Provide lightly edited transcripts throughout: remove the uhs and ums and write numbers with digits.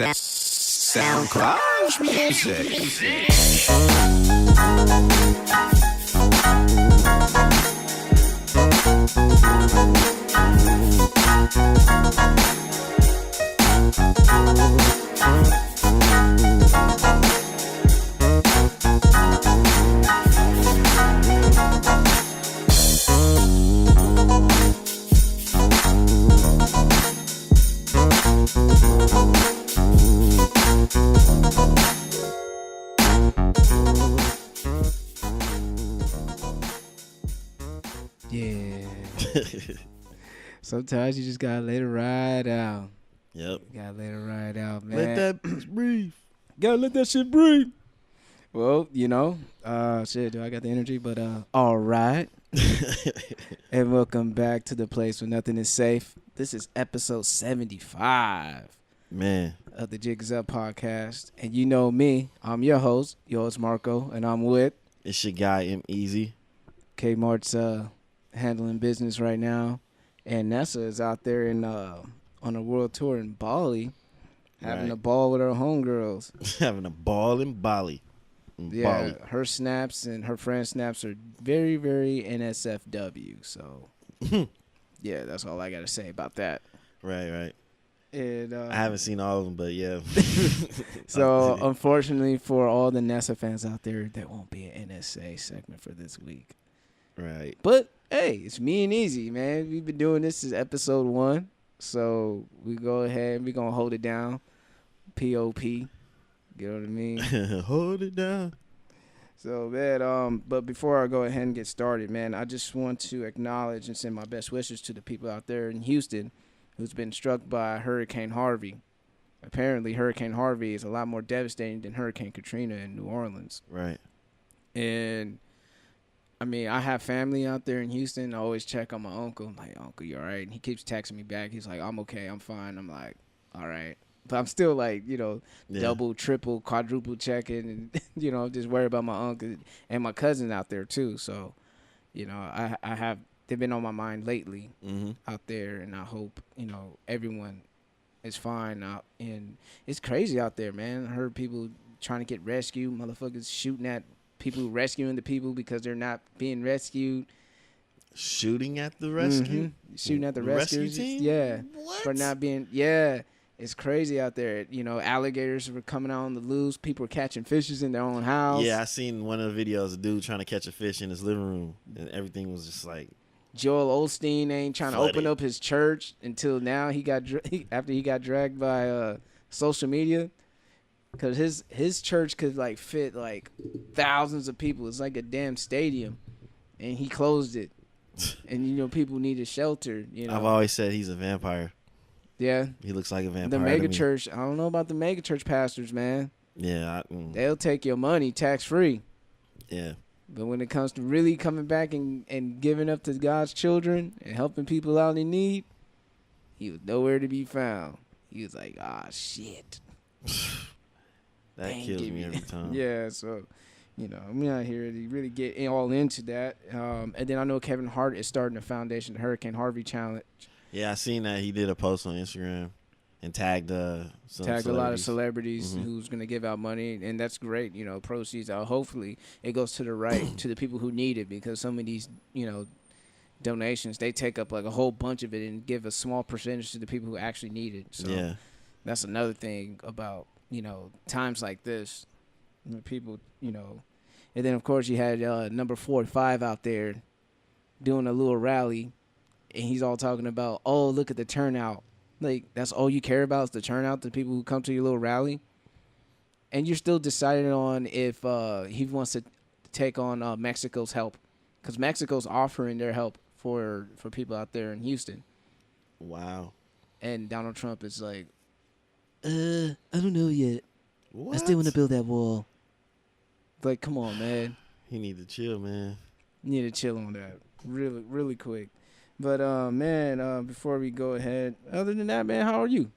SoundCloud music. Yeah. Sometimes you just gotta let it ride out. Yep. You gotta let it ride out, man. Let that bitch breathe. Gotta let that shit breathe. Well, shit, do I got the energy? But all right. And welcome back to the place where nothing is safe. This is episode 75 Man. of the Jigs Up podcast. And you know me, I'm your host, Marco, and I'm with It's your guy M-Eezi. K-Mart's handling business right now. And Nessa is out there on a world tour in Bali, having a ball with her homegirls. Having a ball in Bali. Yeah, her snaps and her friend snaps are very, very NSFW. So, yeah, that's all I got to say about that. Right. And, I haven't seen all of them, but yeah. So, unfortunately for all the Nessa fans out there, there won't be an NSA segment for this week. Right. But, hey, it's me and Easy, man. We've been doing this since episode 1. So, we go ahead and we're going to hold it down. P.O.P. You know what I mean? Hold it down. So, man, but before I go ahead and get started, man, I just want to acknowledge and send my best wishes to the people out there in Houston who's been struck by Hurricane Harvey. Apparently, Hurricane Harvey is a lot more devastating than Hurricane Katrina in New Orleans. Right. And, I mean, I have family out there in Houston. I always check on my uncle. I'm like, Uncle, you all right? And he keeps texting me back. He's like, I'm okay. I'm fine. I'm like, all right. But I'm still like, double, triple, quadruple checking and, just worried about my uncle and my cousin out there too. So, they've been on my mind lately out there, and I hope, everyone is fine out. And it's crazy out there, man. I heard people trying to get rescued, motherfuckers shooting at people, rescuing the people because they're not being rescued. Shooting at the rescue? Shooting at the rescuers. Rescue team? Yeah. What? For not being, yeah. It's crazy out there. Alligators were coming out on the loose. People were catching fishes in their own house. Yeah, I seen one of the videos, a dude trying to catch a fish in his living room, and everything was just like... Joel Osteen ain't trying flooded. to open up his church until now. After he got dragged by social media, because his church could like fit like thousands of people. It's like a damn stadium, and he closed it. And people needed shelter. I've always said he's a vampire. Yeah, he looks like a vampire. The mega church. I don't know about the mega church pastors, man. Yeah, they'll take your money tax free. Yeah. But when it comes to really coming back and giving up to God's children and helping people out in need, he was nowhere to be found. He was like, shit. That kills me every time. Yeah, so, I'm out here to really get all into that. And then I know Kevin Hart is starting a foundation, the Hurricane Harvey Challenge. Yeah, I seen that. He did a post on Instagram and tagged a lot of celebrities who's going to give out money, and that's great. Proceeds out. Hopefully, it goes to the right to the people who need it, because some of these, donations, they take up like a whole bunch of it and give a small percentage to the people who actually need it. So yeah, that's another thing about times like this, people, and then of course you had number 45 out there doing a little rally, and he's all talking about, oh, look at the turnout. Like, that's all you care about is the turnout, the people who come to your little rally? And you're still deciding on if he wants to take on Mexico's help. Because Mexico's offering their help for people out there in Houston. Wow. And Donald Trump is like, I don't know yet. What? I still want to build that wall. Like, come on, man. He need to chill, man. You need to chill on that really, really quick. But, man, before we go ahead, other than that, man, how are you?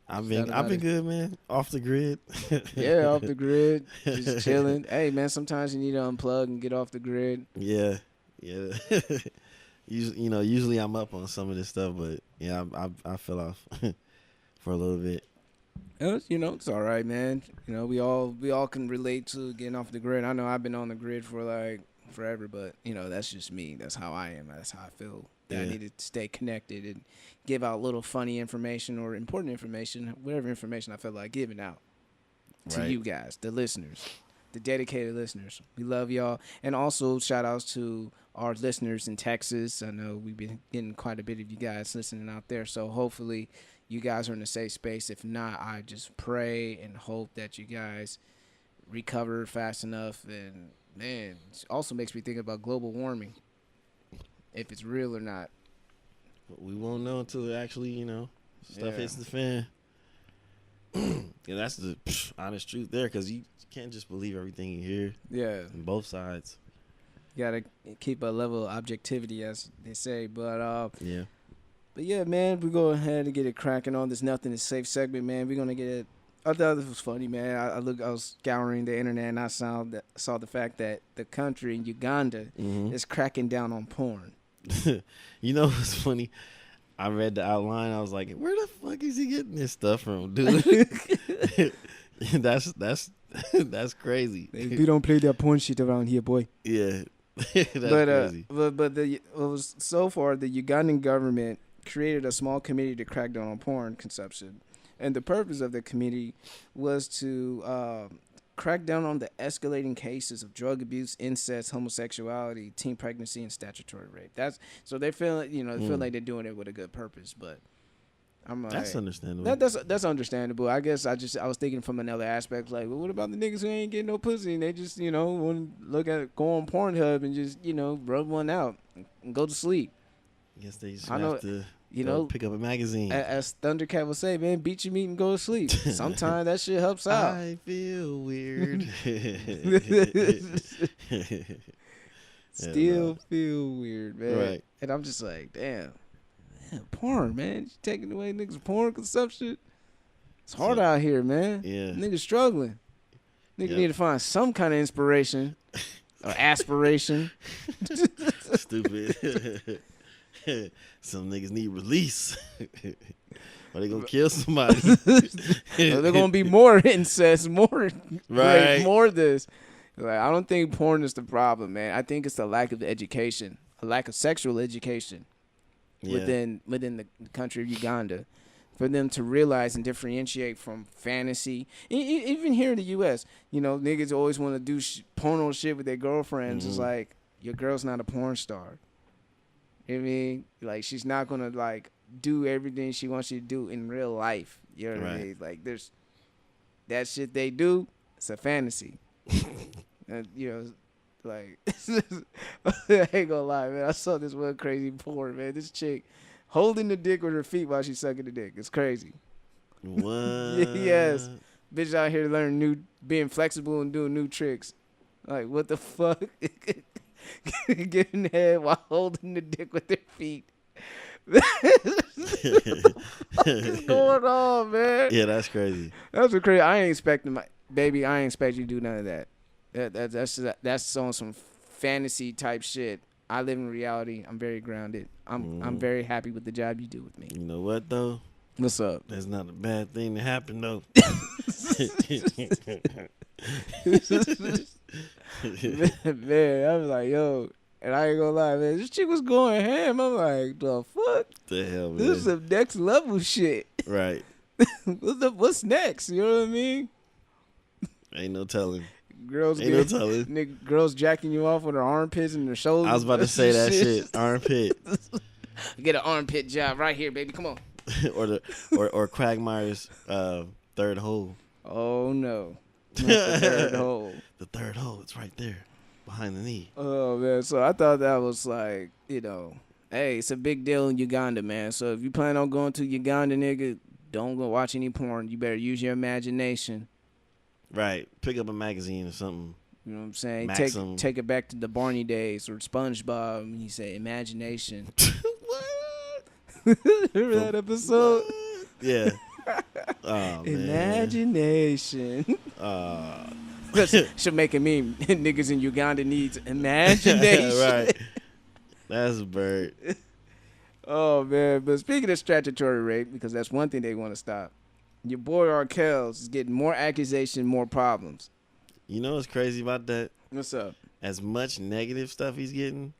I've been good, man. Off the grid. Yeah, off the grid, just chilling. Hey, man, sometimes you need to unplug and get off the grid. Yeah. Usually I'm up on some of this stuff, but yeah, I fell off for a little bit. It's all right, man. We all can relate to getting off the grid. I know I've been on the grid for like forever, but that's just me. That's how I am. That's how I feel. That I need to stay connected and give out little funny information or important information, whatever information I feel like giving out to you guys, the listeners, the dedicated listeners. We love y'all. And also shout outs to our listeners in Texas. I know we've been getting quite a bit of you guys listening out there. So hopefully you guys are in a safe space. If not, I just pray and hope that you guys recover fast enough. And man, it also makes me think about global warming, if it's real or not. We won't know until it actually, stuff hits the fan. Yeah, that's the honest truth there, because you can't just believe everything you hear. Yeah. On both sides. You got to keep a level of objectivity, as they say. But yeah. But yeah, man, we go ahead and get it cracking on this Nothing is Safe segment, man. We're going to get it. I thought this was funny, man. I was scouring the internet and I saw the fact that the country in Uganda is cracking down on porn. You know what's funny? I read the outline. I was like, where the fuck is he getting this stuff from, dude? That's crazy. We don't play that porn shit around here, boy. Yeah. That's crazy. But so far, the Ugandan government created a small committee to crack down on porn consumption. And the purpose of the committee was to crack down on the escalating cases of drug abuse, incest, homosexuality, teen pregnancy, and statutory rape. So they feel like they're doing it with a good purpose. But I'm like, that's understandable. That's understandable. I guess I was thinking from another aspect, like, well, what about the niggas who ain't getting no pussy and they just want to go on Pornhub and just rub one out and go to sleep. I guess they just have to. Pick up a magazine. As Thundercat would say, man, beat your meat and go to sleep. Sometimes that shit helps out. I feel weird. Still feel weird, man. Right. And I'm just like, damn, porn, man. You taking away niggas' porn consumption? It's hard out here, man. Yeah. Niggas struggling. Niggas need to find some kind of inspiration or aspiration. Stupid. Some niggas need release. Or they gonna kill somebody. Or they're gonna be more incest, more right, more this. Like, I don't think porn is the problem, man. I think it's the lack of education, a lack of sexual education within the country of Uganda, for them to realize and differentiate from fantasy. Even here in the U.S., niggas always want to do porno shit with their girlfriends. It's like, your girl's not a porn star. You know what I mean? Like, she's not going to, like, do everything she wants you to do in real life. You know what I mean? Like, there's that shit they do, it's a fantasy. And, like, I ain't gonna lie, man. I saw this one crazy porn, man. This chick holding the dick with her feet while she's sucking the dick. It's crazy. What? Yes. Bitch out here learning being flexible and doing new tricks. Like, what the fuck? Getting head while holding the dick with their feet. What the fuck is going on, man? Yeah, that's crazy. That's what crazy. I ain't expect you to do none of that. That's on some fantasy type shit. I live in reality. I'm very grounded. I'm very happy with the job you do with me. You know what though? What's up? That's not a bad thing to happen though. Man, I was like, yo, and I ain't gonna lie, man, this chick was going ham. I'm like, the fuck? The hell, man. This is some next level shit. Right. What's next? You know what I mean? Ain't no telling. Girls jacking you off with her armpits and their shoulders. I was about to say that shit. Armpit. Get an armpit job right here, baby. Come on. or Quagmire's third hole. Oh no. Not the third hole. The third hole, it's right there. Behind the knee. Oh man. So I thought that was like, hey, it's a big deal in Uganda, man. So if you plan on going to Uganda, nigga, don't go watch any porn. You better use your imagination. Right. Pick up a magazine or something. You know what I'm saying? Maxim. Take it back to the Barney days or SpongeBob. And he said, imagination. What? Remember that episode? What? Yeah. Oh, man. Imagination. Should make a meme. Niggas in Uganda needs imagination. Right. That's a bird. Oh, man. But speaking of statutory rape, because that's one thing they want to stop. Your boy R. Kells is getting more accusation, more problems. You know what's crazy about that? What's up? As much negative stuff he's getting,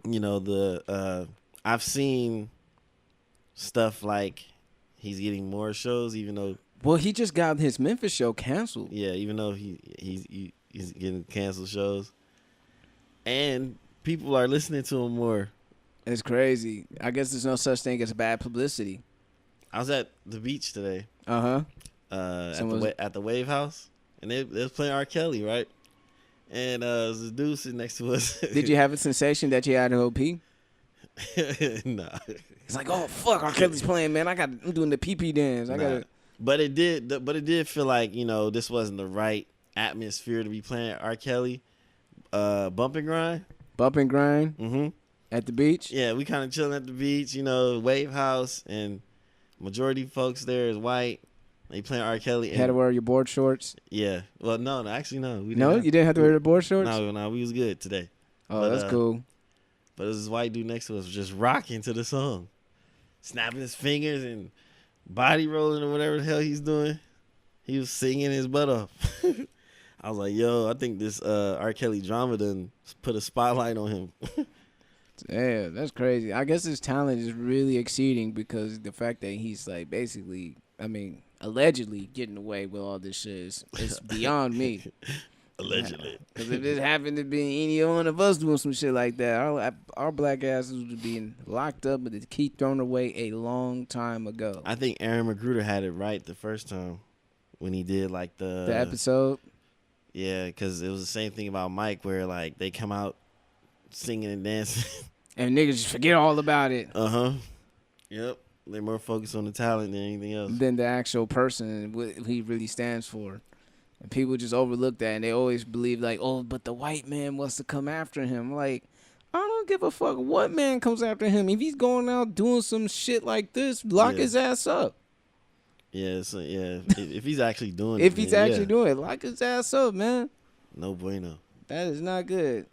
you know, I've seen stuff like he's getting more shows, even though. Well, he just got his Memphis show canceled. Yeah, even though he's getting canceled shows, and people are listening to him more. It's crazy. I guess there's no such thing as bad publicity. I was at the beach today. Uh-huh. At the Wave House, and they was playing R. Kelly, right? And there's this dude sitting next to us. Did you have a sensation that you had an OP? Nah. It's like, oh fuck, R. Kelly's playing, man. I'm doing the pee dance. But it did feel like, you know, this wasn't the right atmosphere to be playing R. Kelly. Bump and grind. Mm-hmm. At the beach. Yeah, we kind of chilling at the beach, you know, Wave House, and majority folks there is white. They playing R. Kelly. You had to wear your board shorts. Yeah. Well, no, actually, no. You didn't have to wear the board shorts. No, we was good today. Oh, but, that's cool. But this white dude next to us was just rocking to the song, snapping his fingers and body rolling or whatever the hell he's doing. He was singing his butt off. I was like, yo, I think this R. Kelly drama done put a spotlight on him. Yeah, that's crazy. I guess his talent is really exceeding because the fact that he's like basically, allegedly getting away with all this shit is beyond me. Allegedly. Because if it happened to be any one of us doing some shit like that, our black asses would be locked up with the key thrown away a long time ago. I think Aaron McGregor had it right the first time when he did like the episode. Yeah, because it was the same thing about Mike where like they come out singing and dancing. And niggas just forget all about it. Uh-huh. Yep. They're more focused on the talent than anything else. Than the actual person and what he really stands for. And people just overlook that, and they always believe, like, oh, but the white man wants to come after him. Like, I don't give a fuck what man comes after him. If he's going out doing some shit like this, lock his ass up. Yeah, if he's actually doing it. If he's actually doing it, lock his ass up, man. No bueno. That is not good.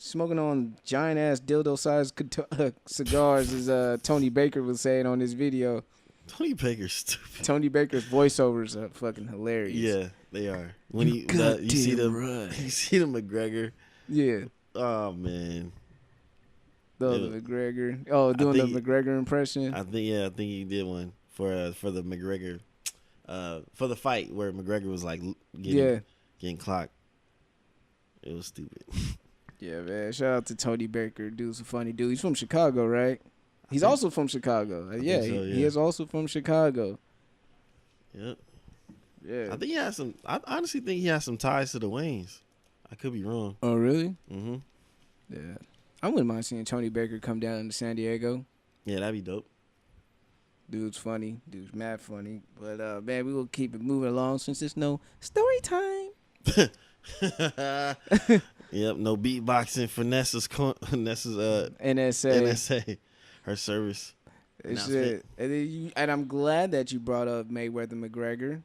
Smoking on giant-ass dildo-sized cigars, as Tony Baker was saying on this video. Tony Baker's stupid. Tony Baker's voiceovers are fucking hilarious. Yeah, they are. When you see the McGregor. Yeah. Oh man. The McGregor. Oh, doing the McGregor impression. I think he did one for the McGregor, for the fight where McGregor was like getting clocked. It was stupid. Yeah, man. Shout out to Tony Baker. Dude's a funny dude. He's from Chicago, right? He's also from Chicago. Yeah, he is also from Chicago. Yep. Yeah. I think he has some. I honestly think he has some ties to the Waynes. I could be wrong. Oh, really? Mm-hmm. Yeah. I wouldn't mind seeing Tony Baker come down to San Diego. Yeah, that'd be dope. Dude's funny. Dude's mad funny. But, man, we will keep it moving along since there's no story time. Yep, no beatboxing for Nessa's NSA, her service. And I'm glad that you brought up Mayweather McGregor.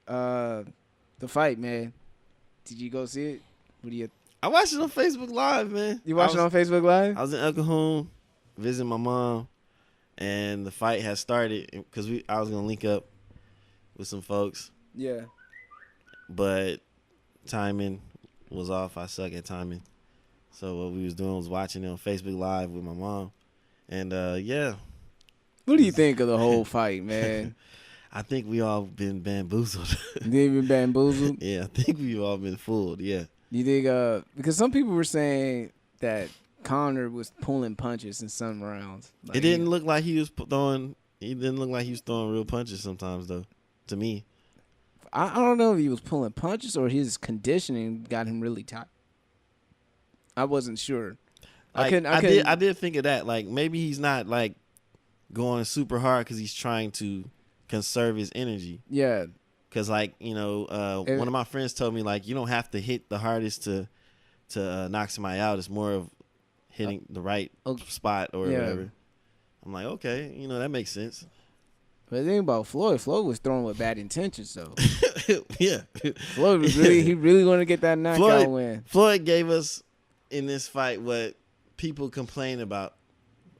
The fight, man. Did you go see it? I watched it on Facebook Live, man. You watched it on Facebook Live? I was in El Cajon visiting my mom, and the fight had started because I was gonna link up with some folks. Yeah. But timing was off. I suck at timing. So what we was doing was watching it on Facebook Live with my mom. And yeah. What do you think of the whole fight, man? I think we all been bamboozled. You been bamboozled? Yeah, I think we've all been fooled, yeah. You think because some people were saying that Conor was pulling punches in some rounds. It didn't look like he was throwing real punches sometimes though, to me. I don't know if he was pulling punches or his conditioning got him really tight. I wasn't sure. I did think of that. Like maybe he's not like going super hard because he's trying to conserve his energy. Yeah. Because like one of my friends told me like you don't have to hit the hardest to knock somebody out. It's more of hitting the right spot or whatever. I'm like, okay, that makes sense. But the thing about Floyd was throwing with bad intentions, though. Yeah. Floyd was really going to get that knockout win. Floyd gave us in this fight what people complain about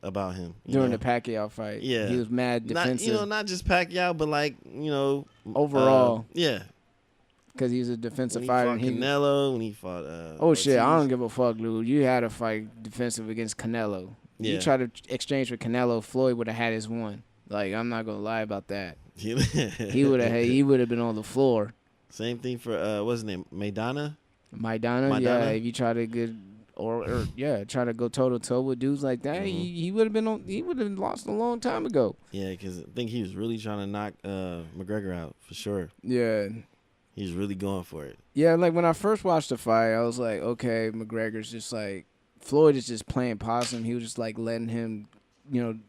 about him during know? the Pacquiao fight. Yeah, he was mad defensive. Not just Pacquiao, but like overall. Yeah, because he was a defensive when he fighter. fought Canelo, when he fought. Shit! I Ortiz. don't give a fuck, dude. You had to fight defensive against Canelo. Yeah. You try to exchange with Canelo, Floyd would have had his one. Like, I'm not gonna lie about that. He would have been on the floor. Same thing for what's his name, Maidana. Yeah. If you try to get try to go toe to toe with dudes like that, he would have been on. He would have lost a long time ago. Yeah, because I think he was really trying to knock McGregor out for sure. Yeah. He's really going for it. Yeah, like when I first watched the fight, I was like, okay, McGregor's just like, Floyd is just playing possum. He was just like letting him,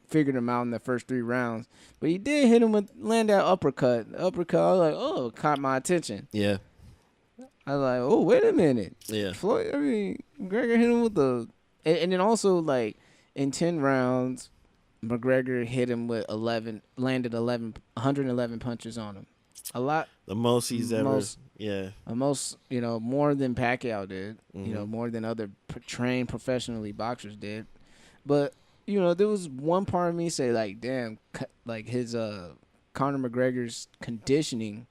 figured him out in the first 3 rounds. But he did hit him land that uppercut. I was like, oh, caught my attention. Yeah. I was like, oh, wait a minute. Yeah. McGregor hit him with and then also like in 10 rounds, McGregor hit him with 111 punches on him. A lot. The most he's ever. Yeah. The most, more than Pacquiao did. More than other trained professionally boxers did. But, there was one part of me say like, damn, like his Conor McGregor's conditioning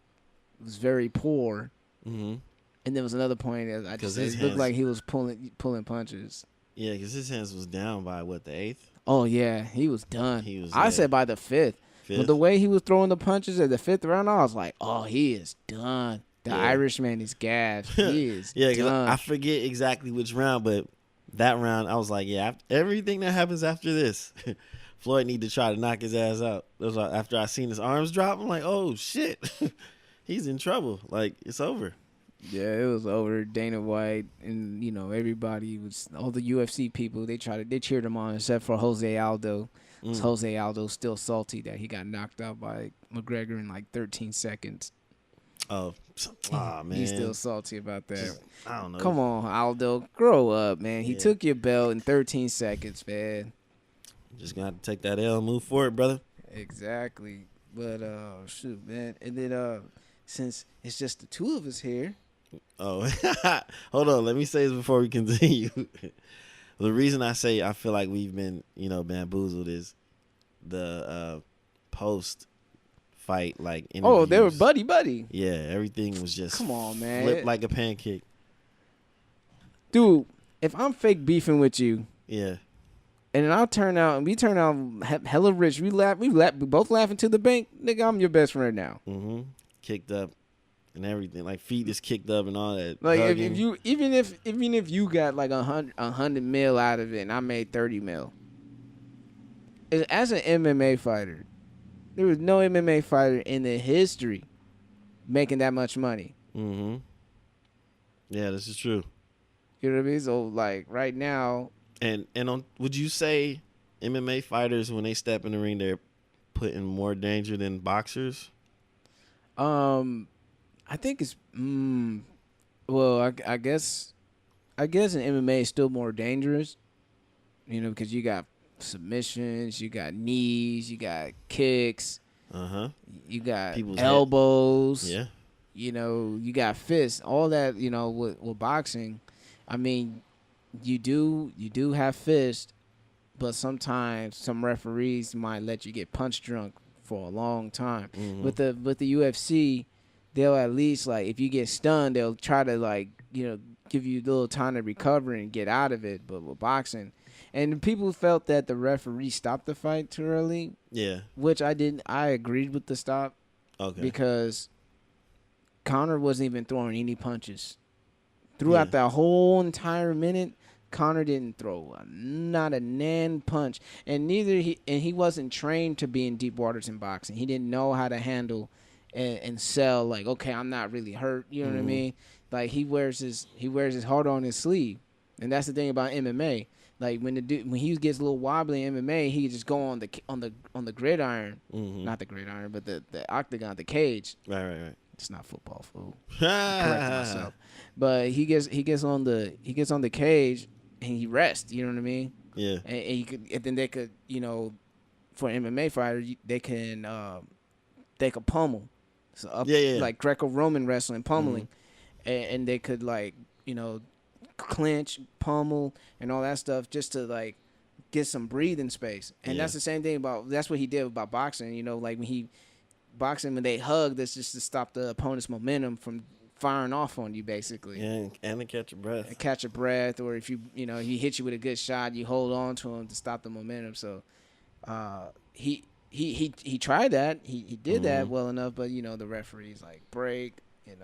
was very poor. Mm-hmm. And there was another point that I just said it looked like he was pulling punches. Yeah, because his hands was down by the 8th. Oh yeah, he was done. I said by the 5th. But the way he was throwing the punches at the 5th round, I was like, oh, he is done. The Irishman is gassed. He is done. I forget exactly which round, but that round, I was like, everything that happens after this, Floyd need to try to knock his ass out. That was like, after I seen his arms drop, I'm like, oh shit, he's in trouble. Like, it's over. Yeah, it was over. Dana White and everybody was, all the UFC people. They cheered him on, except for Jose Aldo. Jose Aldo's still salty that he got knocked out by McGregor in like 13 seconds. Oh man, he's still salty about that. I don't know. Come on, Aldo, grow up, man. He took your belt in 13 seconds, man. Just got to take that L and move forward, brother. Exactly. But shoot, man. And then since it's just the two of us here. Oh, hold on. Let me say this before we continue. The reason I say I feel like we've been, bamboozled is the post-fight, like, interviews. Oh, they were buddy. Yeah, everything was just come on, man, flipped like a pancake. Dude, if I'm fake beefing with you, yeah, and then we turn out hella rich, we both laughing to the bank, nigga, I'm your best friend now. Mm-hmm. Kicked up. And everything, like feet is kicked up and all that. Like if you even if you got like 100 mil out of it, and I made 30 mil. As an MMA fighter, there was no MMA fighter in the history making that much money. Mm-hmm. Yeah, this is true. You know what I mean? So like right now, and would you say MMA fighters when they step in the ring they're put in more danger than boxers? I think it's well, I guess in MMA it's still more dangerous, because you got submissions, you got knees, you got kicks, you got people's elbows, yeah, you got fists, all that. With boxing, I mean, you do have fists, but sometimes some referees might let you get punch drunk for a long time. Mm-hmm. With the UFC. They'll at least, like, if you get stunned, they'll try to, like, give you a little time to recover and get out of it. But with boxing, and people felt that the referee stopped the fight too early. Yeah. Which I didn't. I agreed with the stop. Okay. Because Conor wasn't even throwing any punches. Throughout that whole entire minute, Conor didn't throw not a nan punch. And he wasn't trained to be in deep waters in boxing. He didn't know how to handle and sell, like, okay, I'm not really hurt. You know what I mean? Like, he wears his heart on his sleeve, and that's the thing about MMA. Like when he gets a little wobbly in MMA, he just go on the gridiron, not the gridiron, but the octagon, the cage. Right. It's not football, fool. Correct myself. But he gets on the cage and he rests. You know what I mean? Yeah. And then they could, for MMA fighter, they can pummel. So like Greco-Roman wrestling, pummeling, and they could, like, clinch, pummel, and all that stuff just to, like, get some breathing space. And Yeah. that's the same thing that's what he did about boxing. You know, like when they hug, that's just to stop the opponent's momentum from firing off on you, basically. Yeah, and to catch your breath. And catch a breath, or if he hits you with a good shot, you hold on to him to stop the momentum. So he tried that. He did that well enough, but the referee's like, break. You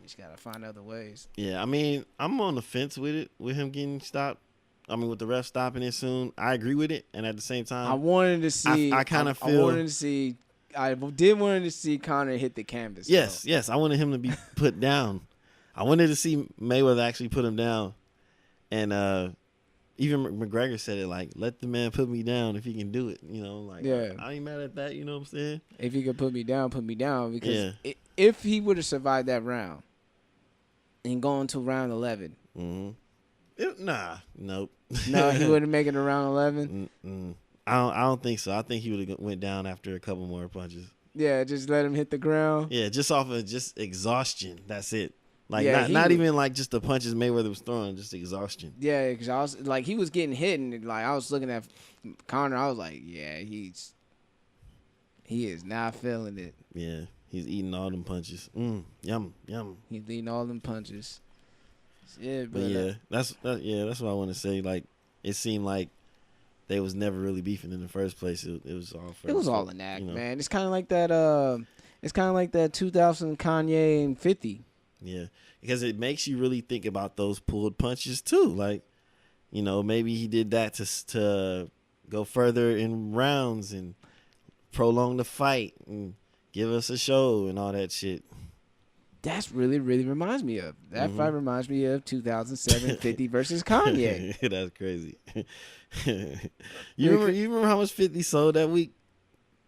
just gotta find other ways. Yeah, I mean, I'm on the fence with it, with him getting stopped. I mean, with the ref stopping it soon. I agree with it, and at the same time, I wanted to see. I kind of feel. I did want to see Conor hit the canvas. Yes, yes. I wanted him to be put down. I wanted to see Mayweather actually put him down. And even McGregor said it, like, let the man put me down if he can do it. Yeah. I ain't mad at that, you know what I'm saying? If he could put me down, because if he would have survived that round and gone to round 11. Nope. No, he wouldn't make it to round 11? I don't think so. I think he would have went down after a couple more punches. Yeah, just let him hit the ground. Yeah, just off of just exhaustion. That's it. Like, not even like just the punches Mayweather was throwing, just exhaustion. Yeah, because I was like, he was getting hit, and like I was looking at Conor, I was like, yeah, he is not feeling it. Yeah, he's eating all them punches. Yum. He's eating all them punches. Yeah, but yeah, that's what I want to say. Like, it seemed like they was never really beefing in the first place. It was all. It was all an act, man. It's kind of like that. It's kind of like that 2000 Kanye and 50. Yeah, because it makes you really think about those pulled punches too. Like, maybe he did that to go further in rounds and prolong the fight and give us a show and all that shit. That's really reminds me of that fight. Reminds me of 2007 50 versus Kanye. That's crazy. You remember how much 50 sold that week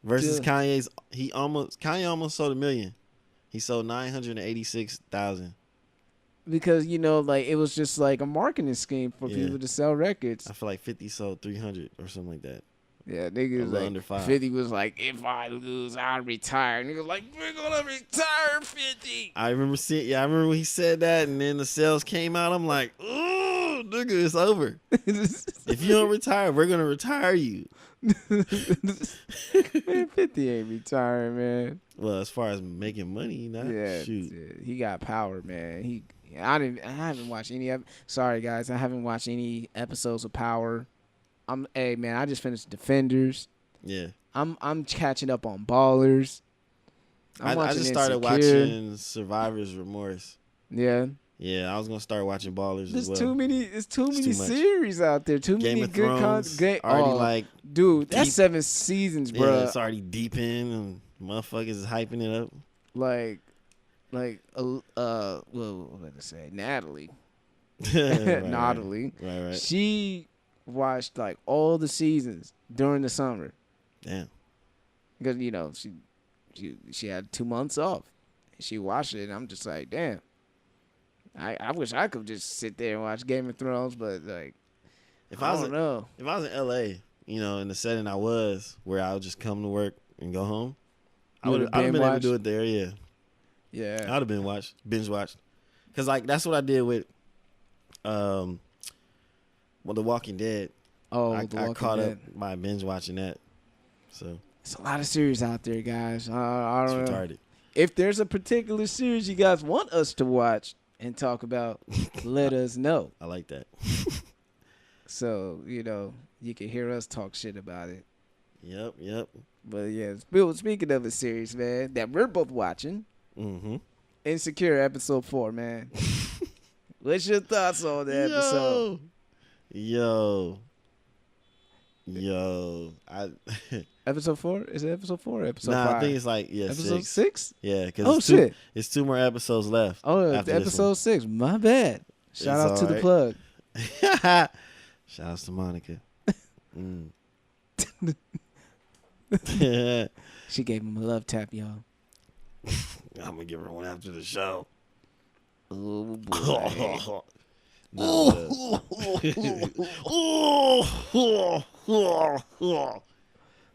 versus Kanye's? Kanye almost sold $1 million. He sold 986,000. Because like it was just like a marketing scheme for people to sell records. I feel like 50 sold 300 or something like that. Yeah, niggas like under 5. 50 was like, if I lose, I'll retire. Niggas like, we're gonna retire 50. I remember when he said that, and then the sales came out. I'm like, oh, nigga, it's over. If you don't retire, we're gonna retire you. Man, 50 ain't retiring, man. Well, as far as making money, shoot. Yeah, he got power, man. I haven't watched any. Sorry, guys, I haven't watched any episodes of Power. Hey, man, I just finished Defenders. Yeah. I'm catching up on Ballers. I just started watching Survivor's Remorse. Yeah. Yeah, I was gonna start watching Ballers as well. There's too many series out there. Too Game many of good Thrones. Dude, deep. that's 7 seasons, bro. Yeah, it's already deep in, and motherfuckers is hyping it up. What did I say? Natalie. Right. She watched like all the seasons during the summer. Damn. Because she had 2 months off. She watched it, and I'm just like, damn. I wish I could just sit there and watch Game of Thrones, but like, I don't know. If I was in LA, in the setting I was, where I would just come to work and go home, I would have been able to do it there. Yeah. Yeah. I would have binge watched, because like that's what I did with, The Walking Dead. Oh, I caught up by binge watching that. So it's a lot of series out there, guys. I don't know. Retarded. If there's a particular series you guys want us to watch and talk about, let us know. I like that. So, you can hear us talk shit about it. Yep. But yeah, speaking of a series, man, that we're both watching, Insecure episode 4, man. What's your thoughts on the episode? Yo. Episode 4? Is it episode 4 or episode 5? I think it's like, episode 6? Yeah, because it's 2 more episodes left. Oh, episode 6. My bad. Shout out to the plug. Shout out to Monica. She gave him a love tap, y'all. I'm gonna give her one after the show. Oh boy.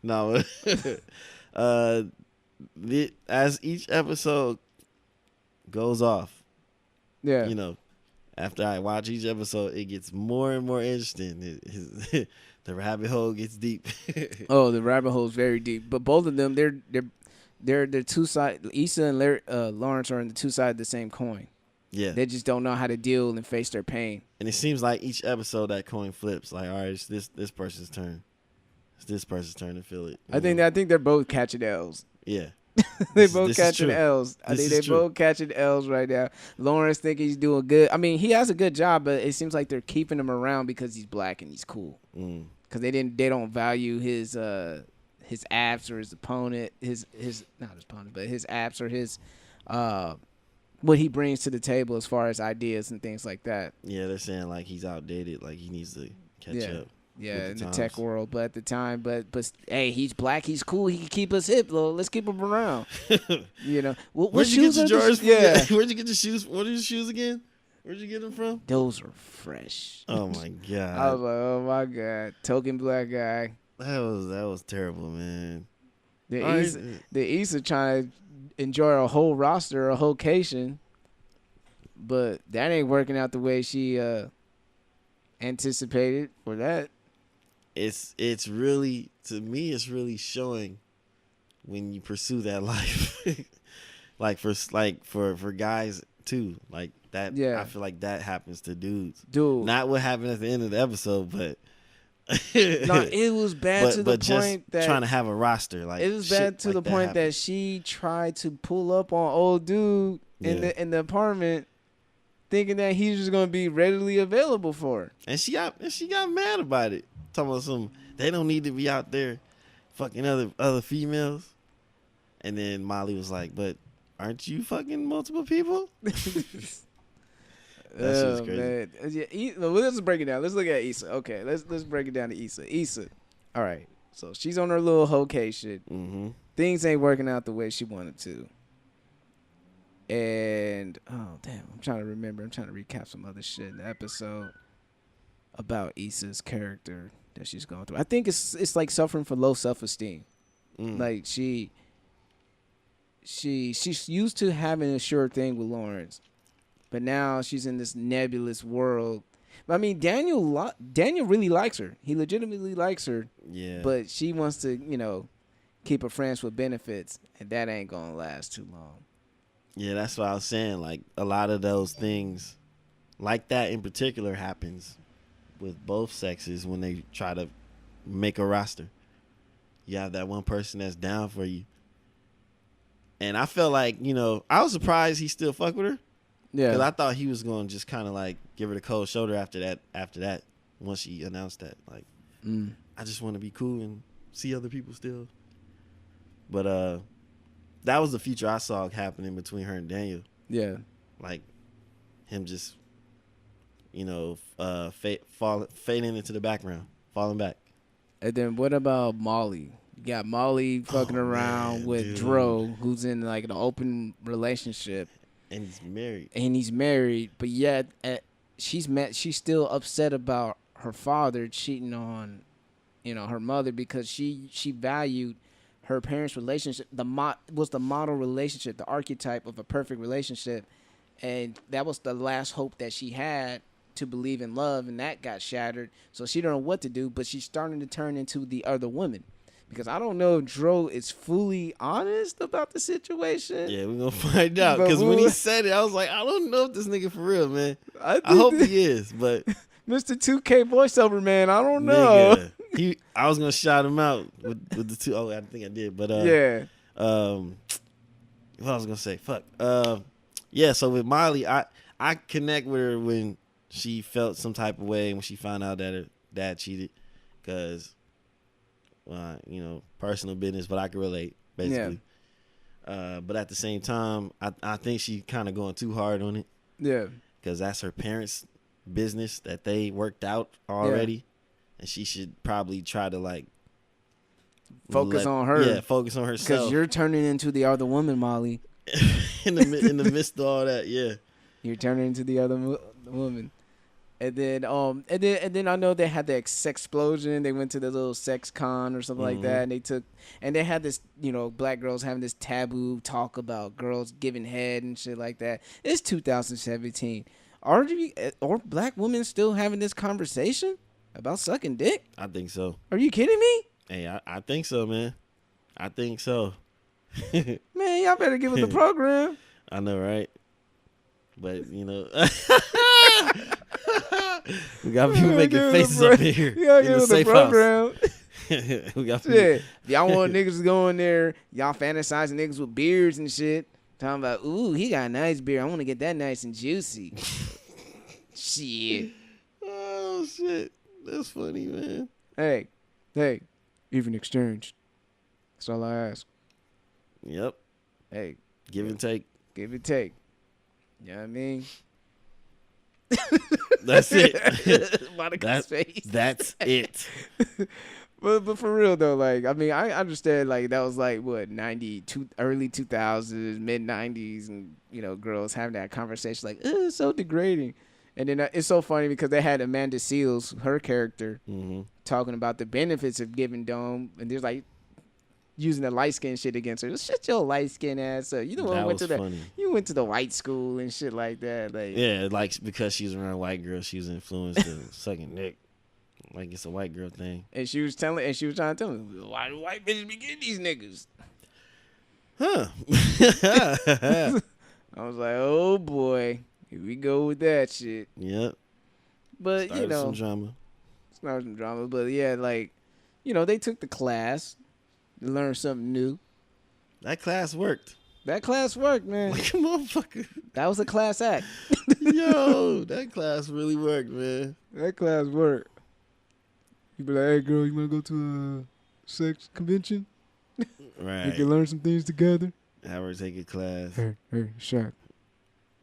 No. As each episode goes off, yeah, after I watch each episode, it gets more and more interesting. The rabbit hole gets deep. Oh, the rabbit hole is very deep. But both of them, they're the two sides. Issa and Lawrence are on the two sides of the same coin. Yeah. They just don't know how to deal and face their pain. And it seems like each episode that coin flips. Like, all right, it's this person's turn. It's this person's turn to feel it. I think they're both catching L's. Yeah. They both catching true. L's. I think they both catching L's right now. Lawrence think he's doing good. I mean, he has a good job, but it seems like they're keeping him around because he's black and he's cool. Because they don't value his abs or his opponent, his not his opponent, but his abs or his what he brings to the table as far as ideas and things like that. Yeah, they're saying like he's outdated, like he needs to catch up. Yeah, in the tech world, but at the time, but hey, he's black, he's cool, he can keep us hip, though. Let's keep him around. You know, where'd you get your Jordans from? Yeah, where'd you get your shoes? What are your shoes again? Where'd you get them from? Those are fresh. Oh my god! I was like, oh my god, token black guy. That was terrible, man. The Issa trying to enjoy a whole roster, a whole cation, but that ain't working out the way she anticipated for that. It's really, to me, it's really showing when you pursue that life. like for guys too, like that. Yeah. I feel like that happens to dudes. Dude, Not what happened at the end of the episode, but no, it was bad to the but just point that trying to have a roster, like it was bad to the point that she tried to pull up on old dude in the apartment, thinking that he's just gonna be readily available for her. And she got mad about it. Talking about they don't need to be out there fucking other females. And then Molly was like, but aren't you fucking multiple people? That shit was crazy. Man. Yeah, well, let's break it down. Let's look at Issa. Okay, let's break it down to Issa. Issa, all right. So she's on her little hoe case shit. Mm-hmm. Things ain't working out the way she wanted to. And oh damn, I'm trying to remember. I'm trying to recap some other shit in the episode about Issa's character that she's going through. I think it's like suffering from low self-esteem. Like she's used to having a sure thing with Lawrence, but now she's in this nebulous world. I mean, Daniel really likes her. He legitimately likes her. Yeah. But she wants to, keep her friends with benefits, and that ain't gonna last too long. Yeah, that's what I was saying. Like, a lot of those things, like that in particular, happens with both sexes when they try to make a roster. You have that one person that's down for you. And I felt like, I was surprised he still fuck with her. Yeah. Because I thought he was going to just kind of like give her the cold shoulder after that, once she announced that. Like, I just want to be cool and see other people still. But that was the future I saw happening between her and Daniel. Yeah. Like, him just, fading into the background, falling back. And then what about Molly? You got Molly fucking around with Dro, who's in like an open relationship. And he's married. But yet she's still upset about her father cheating on, her mother, because she valued her parents' relationship. Was the model relationship, the archetype of a perfect relationship. And that was the last hope that she had to believe in love, and that got shattered. So she don't know what to do, but she's starting to turn into the other woman. Because I don't know if Dro is fully honest about the situation. Yeah, we're going to find out. Because when he said it, I was like, I don't know if this nigga for real, man. I hope he is, but... Mr. 2K voiceover, man, I don't know. Nigga, I was going to shout him out with the two... Oh, I think I did, but... yeah. What I was going to say? Fuck. Yeah, so with Molly, I connect with her when she felt some type of way when she found out that her dad cheated. Because... personal business, but I can relate, basically. Yeah. But at the same time, I think she kind of going too hard on it. Yeah. Because that's her parents' business that they worked out already. Yeah. And she should probably try to, focus on her. Yeah, focus on herself. Because you're turning into the other woman, Molly. in the midst of all that, yeah. You're turning into the other woman. And then I know they had the sex explosion. They went to the little sex con or something like that, and they had this, black girls having this taboo talk about girls giving head and shit like that. It's 2017. Are black women still having this conversation About sucking dick? I think so. Are you kidding me? Hey, I think so, man. I think so. Man, y'all better give us the program. I know, right? But, you know. We got people making faces up in here. You gotta in give the us the safe program. house. We got Shit. Y'all want niggas to go in there, y'all fantasizing niggas with beards and shit. Talking about, ooh, he got a nice beard. I want to get that nice and juicy. Shit. Oh, shit. That's funny, man. Hey, even exchange. That's all I ask. Yep. Hey. Give and take. Give and take. You know what I mean? That's it. Monica's face. That's it. But for real though, like, I mean, I understand, like, that was like what, 92, early 2000s, mid 90s, and you know, girls having that conversation like, it's so degrading. And then it's so funny because they had Amanda Seals, her character, talking about the benefits of giving dome, and there's like using the light skin shit against her. Shut your light skin ass up. You know what went to funny. You went to the white school and shit like that. Like, yeah, like because she's around white girls, she was influenced to sucking dick. Like it's a white girl thing. And she was trying to tell me, why do white bitches be getting these niggas? Huh. I was like, oh boy, here we go with that shit. Yep. But Started you know, some drama. Started some drama. But yeah, like, you know, they took the class, learned something new. That class worked. That class worked, man. Like a motherfucker. That was a class act. Yo, that class really worked, man. That class worked. You be like, hey girl, you wanna go to a sex convention? Right. We can learn some things together. Have her take a class. Hey, Shaq.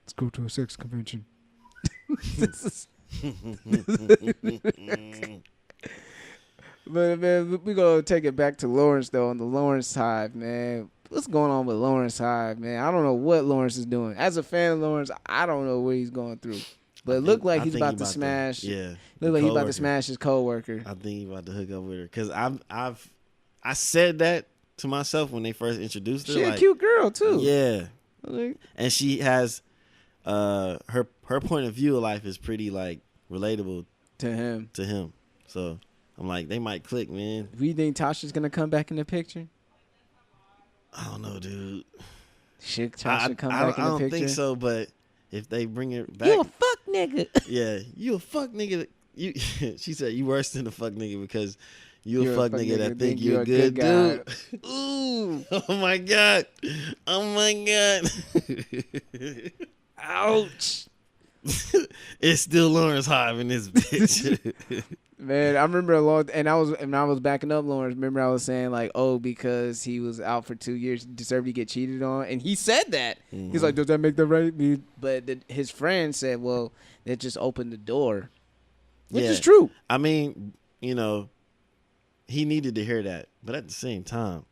Let's go to a sex convention. But man, we gonna take it back to Lawrence though. On the Lawrence Hive, man. What's going on with Lawrence Hive, man? I don't know what Lawrence is doing. As a fan of Lawrence, I don't know what he's going through. But it looked like he's about to smash. Yeah. Look like he's about to smash his coworker. I think he's about to hook up with her. Cause I said that to myself when they first introduced her. She a cute girl too. Yeah. Like, and she has her point of view of life is pretty like relatable to him. So I'm like, they might click, man. Do you think Tasha's gonna come back in the picture? I don't know, dude. Should Tasha come back in the picture? I don't think so, but if they bring it back, you a fuck nigga. Yeah, you a fuck nigga. You, she said you worse than a fuck nigga because you a fuck nigga that think you a good dude. Ooh, oh my god, ouch. It's still Lawrence Hive in this bitch. Man, I remember and I was backing up Lawrence. Remember I was saying like, oh, because he was out for 2 years, deserved to get cheated on, and he said that. He's like, does that make that right? But his friend said, well, that just opened the door, which is true. I mean, you know, he needed to hear that, but at the same time,